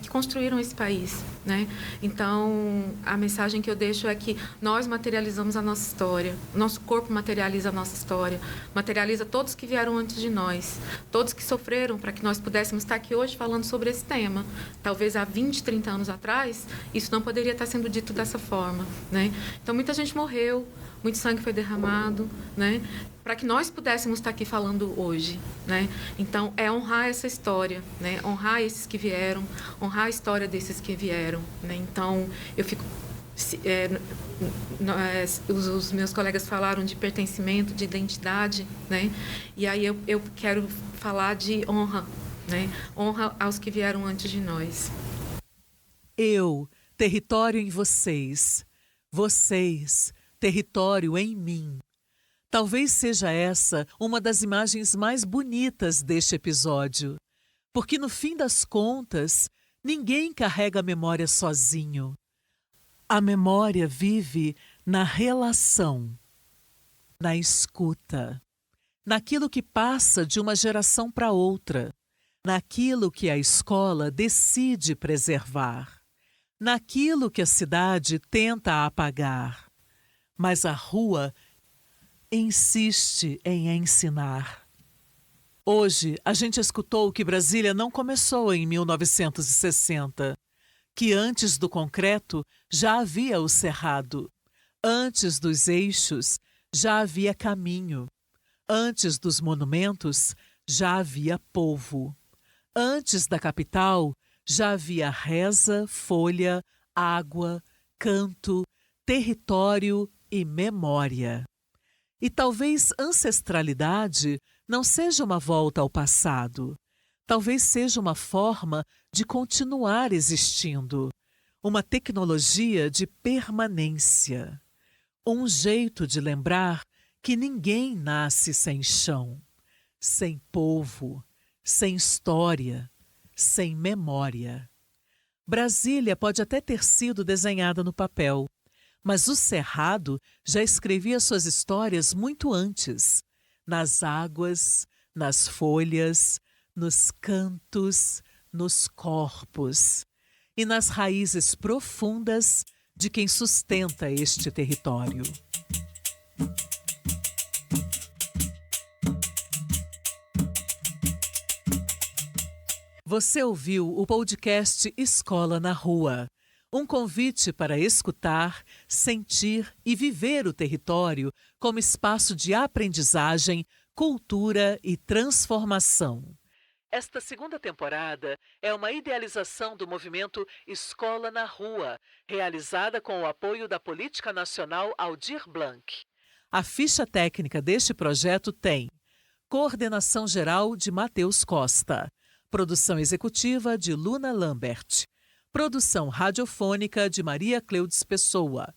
construíram esse país, né? Então, a mensagem que eu deixo é que nós materializamos a nossa história, nosso corpo materializa a nossa história, materializa todos que vieram antes de nós, todos que sofreram para que nós pudéssemos estar aqui hoje falando sobre esse tema. Talvez há 20, 30 anos atrás, isso não poderia estar sendo dito dessa forma, né? Então, muita gente morreu, muito sangue foi derramado, né? Para que nós pudéssemos estar aqui falando hoje, né? Então, é honrar essa história, né? Honrar esses que vieram, honrar a história desses que vieram, né? Então, eu fico... os meus colegas falaram de pertencimento, de identidade, né? E aí eu quero falar de honra, né? Honra aos que vieram antes de nós. Eu, território em vocês, território em mim. Talvez seja essa uma das imagens mais bonitas deste episódio, porque no fim das contas, ninguém carrega a memória sozinho. A memória vive na relação, na escuta, naquilo que passa de uma geração para outra, naquilo que a escola decide preservar, naquilo que a cidade tenta apagar. Mas a rua insiste em ensinar. Hoje, a gente escutou que Brasília não começou em 1960, que antes do concreto já havia o cerrado, antes dos eixos já havia caminho, antes dos monumentos já havia povo, antes da capital já havia reza, folha, água, canto, território e memória. E talvez ancestralidade não seja uma volta ao passado. Talvez seja uma forma de continuar existindo, uma tecnologia de permanência, um jeito de lembrar que ninguém nasce sem chão, sem povo, sem história, sem memória. Brasília pode até ter sido desenhada no papel, mas o Cerrado já escrevia suas histórias muito antes, nas águas, nas folhas, nos cantos, nos corpos e nas raízes profundas de quem sustenta este território. Você ouviu o podcast Escola na Rua, um convite para escutar, sentir e viver o território como espaço de aprendizagem, cultura e transformação. Esta segunda temporada é uma idealização do movimento Escola na Rua, realizada com o apoio da Política Nacional Aldir Blanc. A ficha técnica deste projeto tem coordenação geral de Matheus Costa, produção executiva de Luna Lambert, produção radiofônica de Maria Cleudes Pessoa,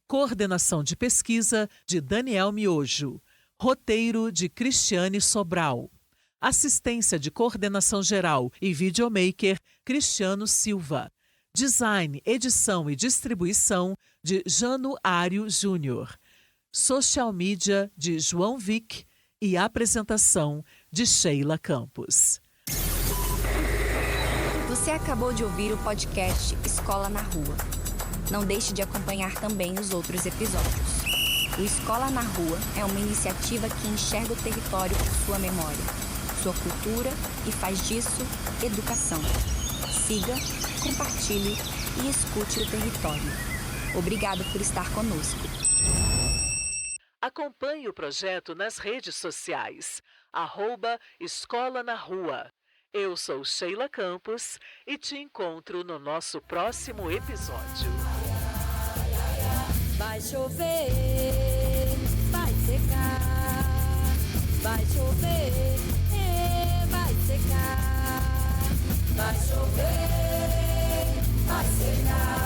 coordenação de pesquisa de Daniel Miojo, roteiro de Cristiane Sobral, assistência de coordenação geral e videomaker Cristiano Silva, design, edição e distribuição de Jano Ário Júnior, social media de João Vick e apresentação de Sheila Campos. Você acabou de ouvir o podcast Escola na Rua. Não deixe de acompanhar também os outros episódios. O Escola na Rua é uma iniciativa que enxerga o território por sua memória, sua cultura e faz disso educação. Siga, compartilhe e escute o território. Obrigado por estar conosco. Acompanhe o projeto nas redes sociais, @Escola na Rua. Eu sou Sheila Campos e te encontro no nosso próximo episódio. Vai chover, vai secar. Vai chover, vai secar. Vai chover, vai secar.